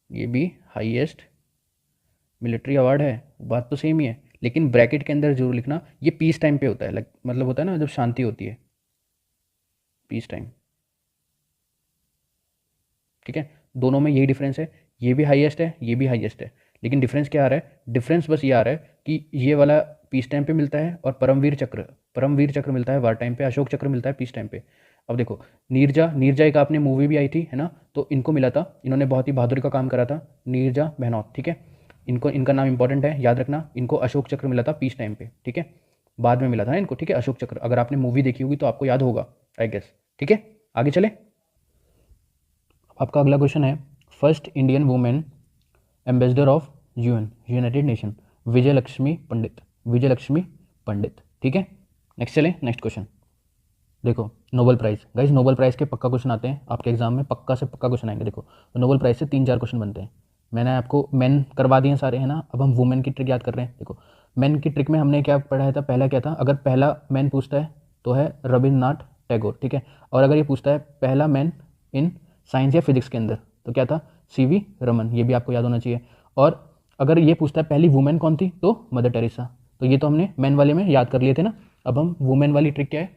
ये भी हाईएस्ट मिलिट्री अवार्ड है, बात तो सेम ही है, लेकिन ब्रैकेट के अंदर जरूर लिखना ये पीस टाइम पे होता है, मतलब होता है ना जब शांति होती है, पीस टाइम, ठीक है। दोनों में यही डिफरेंस है, ये भी हाईएस्ट है, ये भी हाईएस्ट है, लेकिन डिफरेंस क्या आ रहा है? डिफरेंस बस ये आ रहा है कि ये वाला पीस टाइम पे मिलता है और परमवीर चक्र मिलता है वार टाइम पे, अशोक चक्र मिलता है पीस टाइम पे। अब देखो नीरजा एक आपने मूवी भी आई थी, है ना, तो इनको मिला था, इन्होंने बहुत ही बहादुरी का काम करा था, नीरजा बहनौत, ठीक है। इनका नाम इंपॉर्टेंट है, याद रखना। इनको अशोक चक्र मिला था पीस टाइम पे, ठीक है, बाद में मिला था इनको, ठीक है, अशोक चक्र। अगर आपने मूवी देखी होगी तो आपको याद होगा आई गेस, ठीक है। आगे चले, आपका अगला क्वेश्चन है first Indian women ambassador of United Nation, Vijay Lakshmi Pandit, ठीक है। नेक्स्ट चले, नेक्स्ट क्वेश्चन देखो, Nobel prize. Guys Nobel prize के पक्का क्वेश्चन आते हैं आपके एग्जाम में, पक्का से पक्का क्वेश्चन आएंगे। देखो तो नोबेल प्राइज़ से 3-4 क्वेश्चन बनते हैं। मैंने आपको मैन करवा दिए सारे, है ना, अब हम वुमेन की ट्रिक याद कर रहे हैं। देखो मैन की ट्रिक में हमने क्या पढ़ाया था, पहला क्या था, अगर पहला मैन पूछता है तो है रविन्द्रनाथ टैगोर, ठीक है। और अगर ये पूछता है पहला मैन इन साइंस या फिजिक्स के अंदर तो क्या था, CV रमन, ये भी आपको याद होना चाहिए। और अगर ये पूछता है पहली वुमेन कौन थी तो मदर टेरेसा, तो ये तो हमने मैन वाले में याद कर लिए थे ना। अब हम वुमेन वाली ट्रिक क्या है,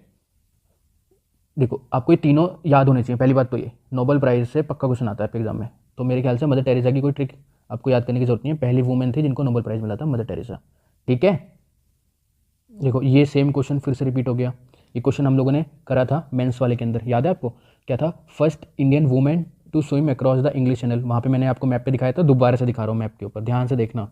देखो आपको ये तीनों याद होने चाहिए। पहली बात तो ये नोबेल प्राइज़ से पक्का क्वेश्चन आता है आपके एग्जाम में, तो मेरे ख्याल से मदर टेरेसा की कोई ट्रिक आपको याद करने की जरूरत नहीं है। पहली वुमेन थी जिनको नोबेल प्राइज़ मिला था, मदर टेरेसा, ठीक है। देखो ये सेम क्वेश्चन फिर से रिपीट हो गया, ये क्वेश्चन हम लोगों ने करा था मेंस वाले के अंदर, याद है आपको, क्या था, first Indian women to swim across the English Channel. वहाँ पे मैंने आपको मैप पे दिखाया था, दोबारा से दिखा रहा हूँ मैप के ऊपर, ध्यान से देखना।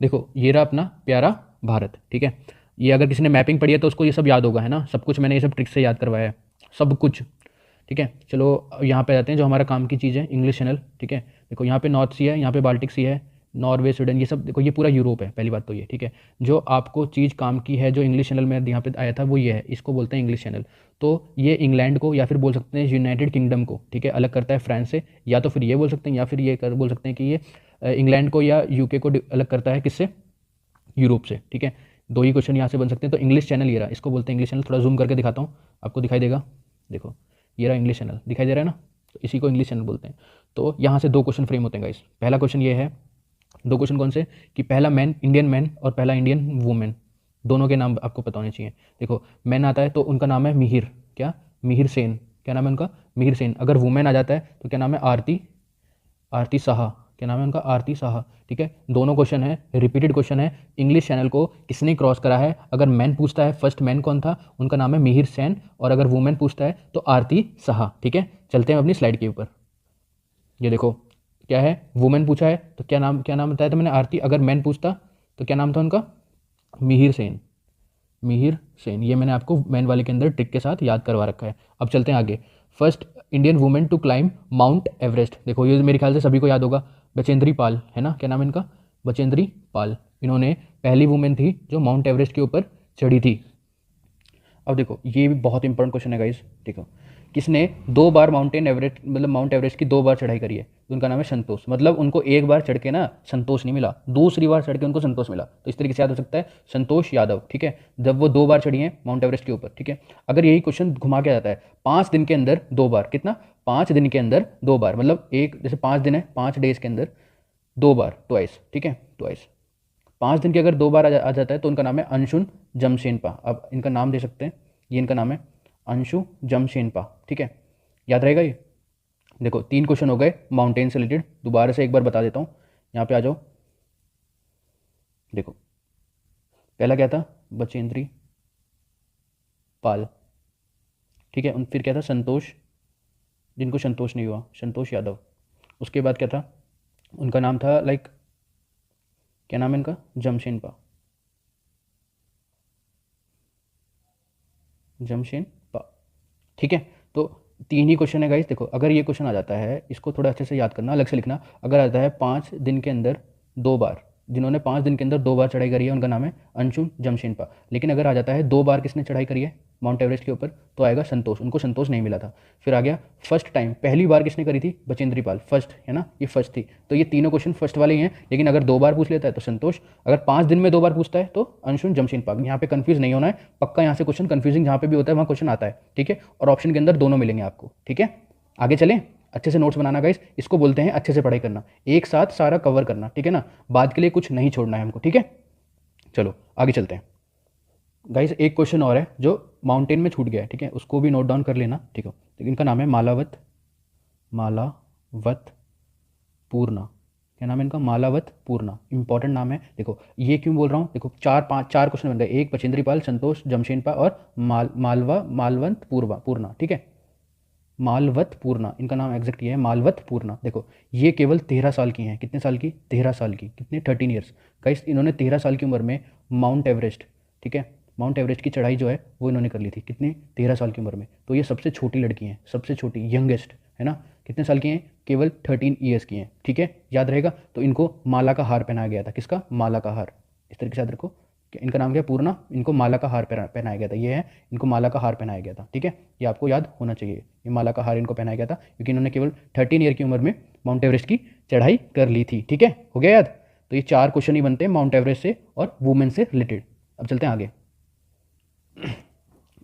देखो ये रहा अपना प्यारा भारत, ठीक है। ये अगर किसी ने मैपिंग पढ़ी है तो उसको ये सब याद होगा, है ना, सब कुछ मैंने ये सब ट्रिक से याद करवाया है, सब कुछ, ठीक है। चलो यहाँ पे जाते हैं जो हमारा काम की चीज़ है, इंग्लिश चैनल, ठीक है। देखो यहाँ पे नॉर्थ सी है, यहाँ पे बाल्टिक सी है, नॉर्वे, स्वीडन, ये सब देखो, ये पूरा यूरोप है, पहली बात तो ये, ठीक है। जो आपको चीज़ काम की है, जो इंग्लिश चैनल में यहाँ पे आया था वो ये है, इसको बोलते हैं इंग्लिश चैनल। तो ये इंग्लैंड को या फिर बोल सकते हैं यूनाइटेड किंगडम को, ठीक है, अलग करता है फ्रांस से, या तो फिर ये बोल सकते हैं, या फिर ये बोल सकते हैं कि ये इंग्लैंड को या UK को अलग करता है किससे, यूरोप से, ठीक है। दो ही क्वेश्चन यहाँ से बन सकते हैं। तो इंग्लिश चैनल ये रहा, इसको बोलते हैं इंग्लिश चैनल। थोड़ा जूम करके दिखाता हूँ, आपको दिखाई देगा, देखो ये रहा इंग्लिश चैनल, दिखाई दे रहा है ना, तो इसी को इंग्लिश चैनल बोलते हैं। तो यहाँ से 2 क्वेश्चन फ्रेम होते हैं गाइस। पहला क्वेश्चन ये है, 2 क्वेश्चन कौन से, कि पहला मैन, इंडियन मैन, और पहला इंडियन वुमेन, दोनों के नाम आपको पता होने चाहिए। देखो मैन आता है तो उनका नाम है मिहिर, क्या, मिहिर सेन, क्या नाम है उनका, मिहिर सेन। अगर वुमेन आ जाता है तो क्या नाम है, आरती साहा, क्या नाम है उनका, आरती साहा, ठीक है। दोनों क्वेश्चन है, रिपीटेड क्वेश्चन है, इंग्लिश चैनल को किसने क्रॉस करा है। अगर मैन पूछता है, फर्स्ट मैन कौन था, उनका नाम है मिहिर सेन, और अगर वुमेन पूछता है तो आरती साहा, ठीक है। चलते हैं अपनी स्लाइड के ऊपर, ये देखो क्या है, वुमेन पूछा है तो क्या नाम बताया था मैंने, आरती। अगर मैन पूछता तो क्या नाम था उनका, मिहिर सेन, ये मैंने आपको मैन वाले के अंदर ट्रिक के साथ याद करवा रखा है। अब चलते हैं आगे, first Indian women to climb Mount Everest. देखो ये मेरे ख्याल से सभी को याद होगा, बचेंद्री पाल, है ना, क्या नाम है इनका, बचेंद्री पाल। इन्होंने पहली वुमेन थी जो माउंट एवरेस्ट के ऊपर चढ़ी थी। अब देखो ये भी बहुत इंपॉर्टेंट क्वेश्चन है गाइस, देखो किसने 2 बार माउंट एवरेस्ट की 2 बार चढ़ाई करी है, तो उनका नाम है संतोष। मतलब उनको एक बार चढ़ के ना संतोष नहीं मिला, दूसरी बार चढ़ के उनको संतोष मिला, तो इस तरीके से याद हो सकता है, संतोष यादव, ठीक है। जब वो 2 बार चढ़ी हैं माउंट एवरेस्ट के ऊपर, ठीक है। अगर यही क्वेश्चन घुमा के जाता है 5 दिन के अंदर 2 बार, कितना, 5 दिन के अंदर 2 बार, मतलब एक जैसे 5 दिन है, 5 डेज के अंदर 2 बार, ट्वाइस, ठीक है, ट्वाइस। 5 दिन के अगर 2 बार आ जाता है तो उनका नाम है अंशुन जमशेनपा। अब इनका नाम दे सकते हैं, ये इनका नाम है अंशु जमशेनपा, ठीक है, याद रहेगा ये। देखो 3 क्वेश्चन हो गए माउंटेन से रिलेटेड, दोबारा से एक बार बता देता हूँ, यहाँ पे आ जाओ। देखो पहला क्या था, बचेंद्री पाल, ठीक है। फिर क्या था, संतोष, जिनको संतोष नहीं हुआ, संतोष यादव। उसके बाद क्या था, उनका नाम था क्या नाम है इनका, जमशेनपा, ठीक है। तो 3 ही क्वेश्चन है गाइस। देखो अगर ये क्वेश्चन आ जाता है, इसको थोड़ा अच्छे से याद करना, अलग से लिखना। अगर आता है 5 दिन के अंदर 2 बार, जिन्होंने 5 दिन के अंदर 2 बार चढ़ाई करी है उनका नाम है अंशुल जमशेदपा। लेकिन अगर आ जाता है 2 बार किसने चढ़ाई करी है माउंट एवरेस्ट के ऊपर, तो आएगा संतोष, उनको संतोष नहीं मिला था। फिर आ गया फर्स्ट टाइम, पहली बार किसने करी थी, बचेंद्री पाल, फर्स्ट है ना, ये फर्स्ट थी। तो ये तीनों क्वेश्चन फर्स्ट वाले ही हैं, लेकिन अगर 2 बार पूछ लेता है तो संतोष, अगर 5 दिन में 2 बार पूछता है तो अंशुल जमशेदपा। यहाँ पे कंफ्यूज नहीं होना है, पक्का यहाँ से क्वेश्चन कंफ्यूजिंग जहाँ पे भी होता है वहाँ क्वेश्चन आता है, ठीक है। और ऑप्शन के अंदर दोनों मिलेंगे आपको, ठीक है। आगे चलें, अच्छे से नोट्स बनाना गाइस, इसको बोलते हैं अच्छे से पढ़ाई करना, एक साथ सारा कवर करना, ठीक है ना, बाद के लिए कुछ नहीं छोड़ना है हमको, ठीक है। चलो आगे चलते हैं गाइस। एक क्वेश्चन और है जो माउंटेन में छूट गया है, ठीक है, उसको भी नोट डाउन कर लेना, ठीक है। तो इनका नाम है मालावत पूर्णा। क्या नाम है इनका, मालावत पूर्णा, इंपॉर्टेंट नाम है। देखो ये क्यों बोल रहा हूँ, देखो 4 क्वेश्चन बन गए, एक बचेंद्री पाल, संतोष जमशेदपा और मालवंत पूर्णा, ठीक है। मालवत पूर्णा, इनका नाम एग्जैक्ट ये है, मालवत पूर्णा। देखो ये केवल 13 साल की हैं, कितने साल की, 13 साल की, कितने 13 ईयर्स गाइस। इन्होंने 13 साल की उम्र में माउंट एवरेस्ट, ठीक है, माउंट एवरेस्ट की चढ़ाई जो है वो इन्होंने कर ली थी, कितने 13 साल की उम्र में। तो ये सबसे छोटी लड़की हैं, सबसे छोटी, यंगेस्ट है ना, कितने साल की हैं, केवल 13 ईयर्स की हैं, ठीक है, याद रहेगा। तो इनको माला का हार पहनाया गया था, किसका, माला का हार, इस तरीके से याद रखो। इनका नाम क्या, पूर्णा, इनको माला का हार पहनाया गया था, ये है, इनको माला का हार पहनाया गया था, ठीक है, ये आपको याद होना चाहिए। ये माला का हार इनको पहनाया गया था क्योंकि इन्होंने केवल 13 ईयर की उम्र में माउंट एवरेस्ट की चढ़ाई कर ली थी, ठीक है, हो गया याद। तो ये 4 क्वेश्चन ही बनते हैं माउंट एवरेस्ट से और वुमेन से रिलेटेड। अब चलते हैं आगे।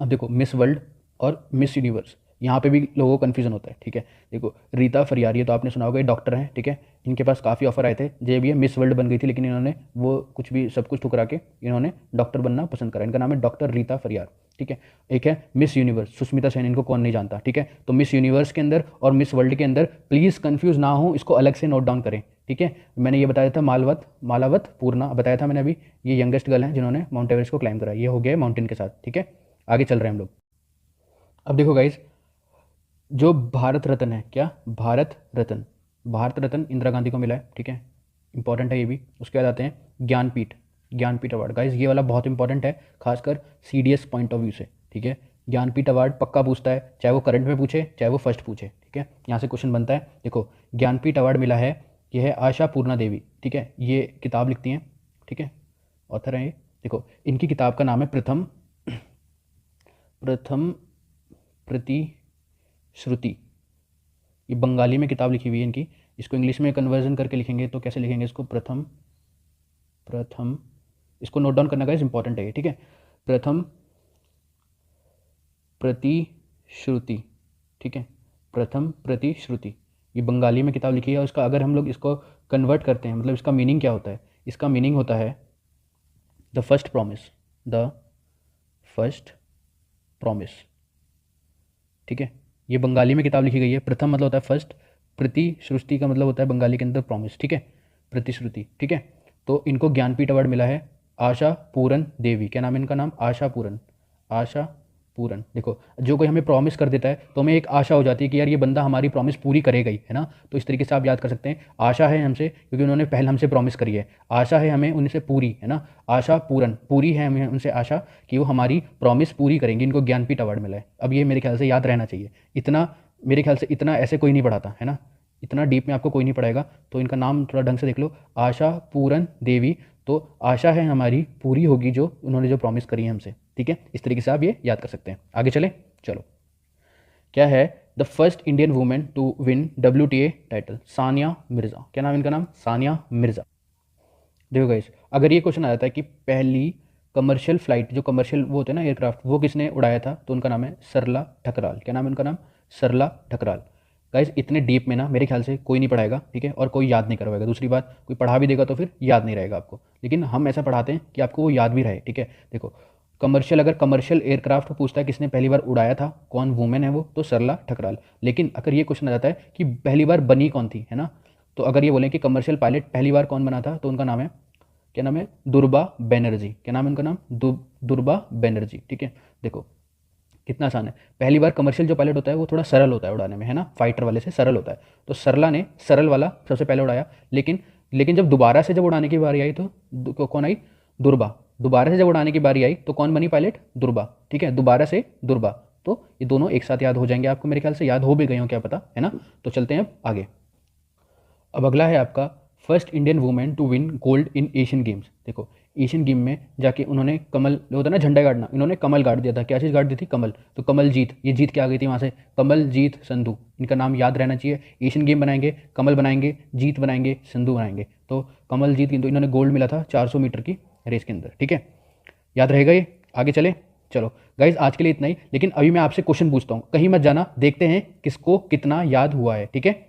अब देखो मिस वर्ल्ड और मिस यूनिवर्स, यहाँ पे भी लोगों को कन्फ्यूजन होता है, ठीक है। देखो रीता फरियारी, तो आपने सुना होगा, ये डॉक्टर हैं, ठीक है, इनके पास काफ़ी ऑफर आए थे, जब ये मिस वर्ल्ड बन गई थी, लेकिन इन्होंने वो कुछ भी सब कुछ ठुकरा के इन्होंने डॉक्टर बनना पसंद करा। इनका नाम है डॉक्टर रीता फरियार, ठीक है। एक है मिस यूनिवर्स, सुष्मिता सेन, इनको कौन नहीं जानता, ठीक है। तो मिस यूनिवर्स के अंदर और मिस वर्ल्ड के अंदर प्लीज़ कन्फ्यूज ना हो, इसको अलग से नोट डाउन करें, ठीक है। मैंने ये बताया था मालावत पूर्णा बताया था मैंने अभी, ये यंगेस्ट गर्ल हैं जिन्होंने माउंट एवरेस्ट को क्लाइम करा, ये हो गया माउंटेन के साथ, ठीक है। आगे चल रहे हैं हम लोग। अब देखो गाइज, जो भारत रत्न है, क्या, भारत रत्न इंदिरा गांधी को मिला है, ठीक है, इंपॉर्टेंट है ये भी। उसके बाद आते हैं ज्ञानपीठ अवार्ड। गाइज ये वाला बहुत इंपॉर्टेंट है, खासकर सीडीएस पॉइंट ऑफ व्यू से, ठीक है। ज्ञानपीठ अवार्ड पक्का पूछता है, चाहे वो करंट में पूछे चाहे वो फर्स्ट पूछे, ठीक है, यहाँ से क्वेश्चन बनता है। देखो ज्ञानपीठ अवार्ड मिला है, ये है आशा पूर्णा देवी, ठीक है, ये किताब लिखती हैं, ठीक है, ऑथर हैं ये। देखो इनकी किताब का नाम है प्रथम प्रतिश्रुति, ये बंगाली में किताब लिखी हुई है इनकी, इसको इंग्लिश में कन्वर्जन करके लिखेंगे तो कैसे लिखेंगे इसको, प्रथम, इसको नोट डाउन करना गाइस, इंपॉर्टेंट है ये, ठीक है। प्रथम प्रतिश्रुति, ठीक है, प्रथम प्रतिश्रुति, ये बंगाली में किताब लिखी है। और इसका अगर हम लोग इसको कन्वर्ट करते हैं, मतलब इसका मीनिंग क्या होता है, इसका मीनिंग होता है द फर्स्ट प्रॉमिस, ठीक है। ये बंगाली में किताब लिखी गई है, प्रथम मतलब होता है फर्स्ट, प्रतिश्रुति का मतलब होता है बंगाली के अंदर प्रॉमिस, ठीक है, प्रतिश्रुति, ठीक है। तो इनको ज्ञानपीठ अवार्ड मिला है आशा पूरन देवी, क्या नाम है इनका, नाम आशा पूरन। देखो जो कोई हमें प्रॉमिस कर देता है तो हमें एक आशा हो जाती है कि यार ये बंदा हमारी प्रॉमिस पूरी करेगा ही, है ना। तो इस तरीके से आप याद कर सकते हैं, आशा है हमसे क्योंकि उन्होंने पहले हमसे प्रॉमिस करी है, आशा है हमें उनसे पूरी, है ना, आशा पूरी है हमें उनसे आशा कि वो हमारी प्रॉमिस पूरी करेंगे। इनको ज्ञानपीठ अवार्ड मिला है। अब ये मेरे ख्याल से याद रहना चाहिए, इतना मेरे ख्याल से इतना ऐसे कोई नहीं पढ़ाता, है ना, इतना डीप में आपको कोई नहीं पढ़ाएगा। तो इनका नाम थोड़ा ढंग से देख लो, आशा पूरन देवी। तो आशा है हमारी पूरी होगी जो उन्होंने जो प्रॉमिस करी है हमसे, ठीक है। इस तरीके से आप ये याद कर सकते हैं। आगे चलें, चलो। क्या है the first Indian women to win WTA title, Sania Mirza. क्या नाम इनका, नाम सानिया मिर्ज़ा। देखो गाइस, अगर ये क्वेश्चन आ जाता है कि पहली कमर्शियल फ्लाइट, जो कमर्शियल वो होते हैं ना एयरक्राफ्ट, वो किसने उड़ाया था, तो उनका नाम है सरला ठकराल। क्या नाम है उनका, नाम सरला ठकराल। गाइस इतने डीप में ना मेरे ख्याल से कोई नहीं पढ़ाएगा, ठीक है, और कोई याद नहीं करवाएगा। दूसरी बात, कोई पढ़ा भी देगा तो फिर याद नहीं रहेगा आपको, लेकिन हम ऐसा पढ़ाते हैं कि आपको वो याद भी रहे, ठीक है। देखो कमर्शियल, अगर कमर्शियल एयरक्राफ्ट पूछता है किसने पहली बार उड़ाया था, कौन वुमेन है वो, तो सरला ठकराल। लेकिन अगर ये क्वेश्चन आ जाता है कि पहली बार बनी कौन थी, है ना, तो अगर ये बोलें कि कमर्शियल पायलट पहली बार कौन बना था, तो उनका नाम है, क्या नाम है, दुर्बा बनर्जी। क्या नाम है उनका, नाम दुर्बा बनर्जी, ठीक है। देखो कितना आसान है, पहली बार कमर्शियल जो पायलट होता है वो थोड़ा सरल होता है उड़ाने में, है ना, फाइटर वाले से सरल होता है। तो सरला ने सरल वाला सबसे पहले उड़ाया, लेकिन जब दोबारा से जब उड़ाने की बारी आई तो कौन आई, दुर्बा। दोबारा से जब उड़ाने की बारी आई तो कौन बनी पायलट, दुर्बा, ठीक है, दोबारा से दुर्बा। तो ये दोनों एक साथ याद हो जाएंगे आपको, मेरे ख्याल से याद हो भी गए हो, क्या पता, है ना। तो चलते हैं अब आगे। अब अगला है आपका first Indian women to win gold in Asian Games. देखो एशियन गेम में जाके उन्होंने कमल, जो होता है ना झंडा गाड़ना, इन्होंने कमल गाड़ दिया था। क्या चीज़ गाड़ दी थी? कमल। तो कमल जीत, ये जीत क्या आ गई थी वहाँ से? कमल जीत संधू, इनका नाम याद रहना चाहिए। एशियन गेम बनाएंगे, कमल बनाएंगे, जीत बनाएंगे, संधू बनाएंगे। तो कमल जीत, किंतु इन्होंने गोल्ड मिला था 400 मीटर की रेस के अंदर। ठीक है, याद रहेगा ये। आगे चले, चलो गाइज आज के लिए इतना ही। लेकिन अभी मैं आपसे क्वेश्चन पूछता हूँ, कहीं मत जाना, देखते हैं किसको कितना याद हुआ है। ठीक है,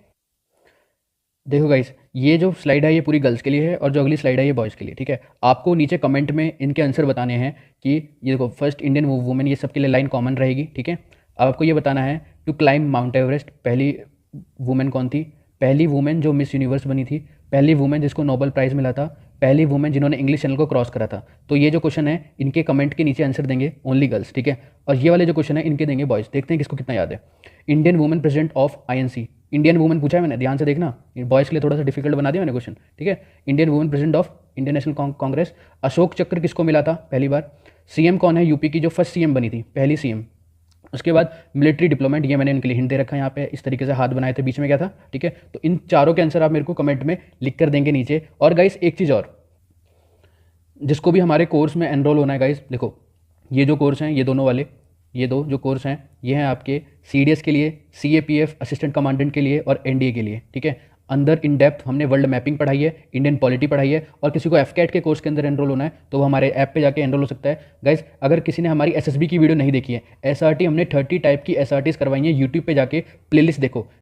देखो गाइस, ये जो स्लाइड है ये पूरी गर्ल्स के लिए है और जो अगली स्लाइड है ये बॉयज़ के लिए। ठीक है, आपको नीचे कमेंट में इनके आंसर बताने हैं कि ये देखो फर्स्ट इंडियन वुमेन, ये सबके लिए लाइन कॉमन रहेगी। ठीक है, अब आपको ये बताना है टू क्लाइंब माउंट एवरेस्ट, पहली वुमेन कौन थी? पहली वुमेन जो मिस यूनिवर्स बनी थी, पहली वुमेन जिसको नोबेल प्राइज़ मिला था, पहली वुमेन जिन्होंने इंग्लिश चैनल को क्रॉस करा था। तो ये जो क्वेश्चन है इनके कमेंट के नीचे आंसर देंगे ओनली गर्ल्स। ठीक है, और ये वाले जो क्वेश्चन है इनके देंगे बॉयज़। देखते हैं किसको कितना याद है। Indian women president of INC, Indian women पूछा है मैंने, ध्यान से देखना, बॉयज़ के लिए थोड़ा सा डिफिकल्ट बना दिया मैंने क्वेश्चन। ठीक है, Indian women president of Indian national Congress, Ashok चक्र किसको मिला था पहली बार? CM कौन है यूपी की जो फर्स्ट CM बनी थी, पहली CM? उसके बाद मिलिट्री डिप्लोमेट, ये मैंने इनके लिए हिंट दे रखा है यहाँ पे, इस तरीके से हाथ बनाए थे, बीच में क्या था? ठीक है, तो इन चारों के आंसर आप मेरे को कमेंट में लिख कर देंगे नीचे। और गाइस एक चीज़ और, जिसको भी हमारे कोर्स में एनरोल होना है गाइस, देखो ये जो कोर्स हैं, ये दोनों वाले, ये दो जो कोर्स हैं ये हैं आपके CDS के लिए, CAPF असिस्टेंट कमांडेंट के लिए और NDA के लिए। ठीक है, अंदर इन डेप्थ हमने वर्ल्ड मैपिंग पढ़ाई है, इंडियन पॉलिटी पढ़ाई है। और किसी को FCAT के कोर्स के अंदर एनरोल होना है तो वो हमारे ऐप पे जाके एनरोल हो सकता है। गाइस अगर किसी ने हमारी SSB की वीडियो नहीं देखी है, SRT हमने 30 टाइप की SRTs करवाई हैं, यूट्यूब पे जाके प्लेलिस्ट देखो।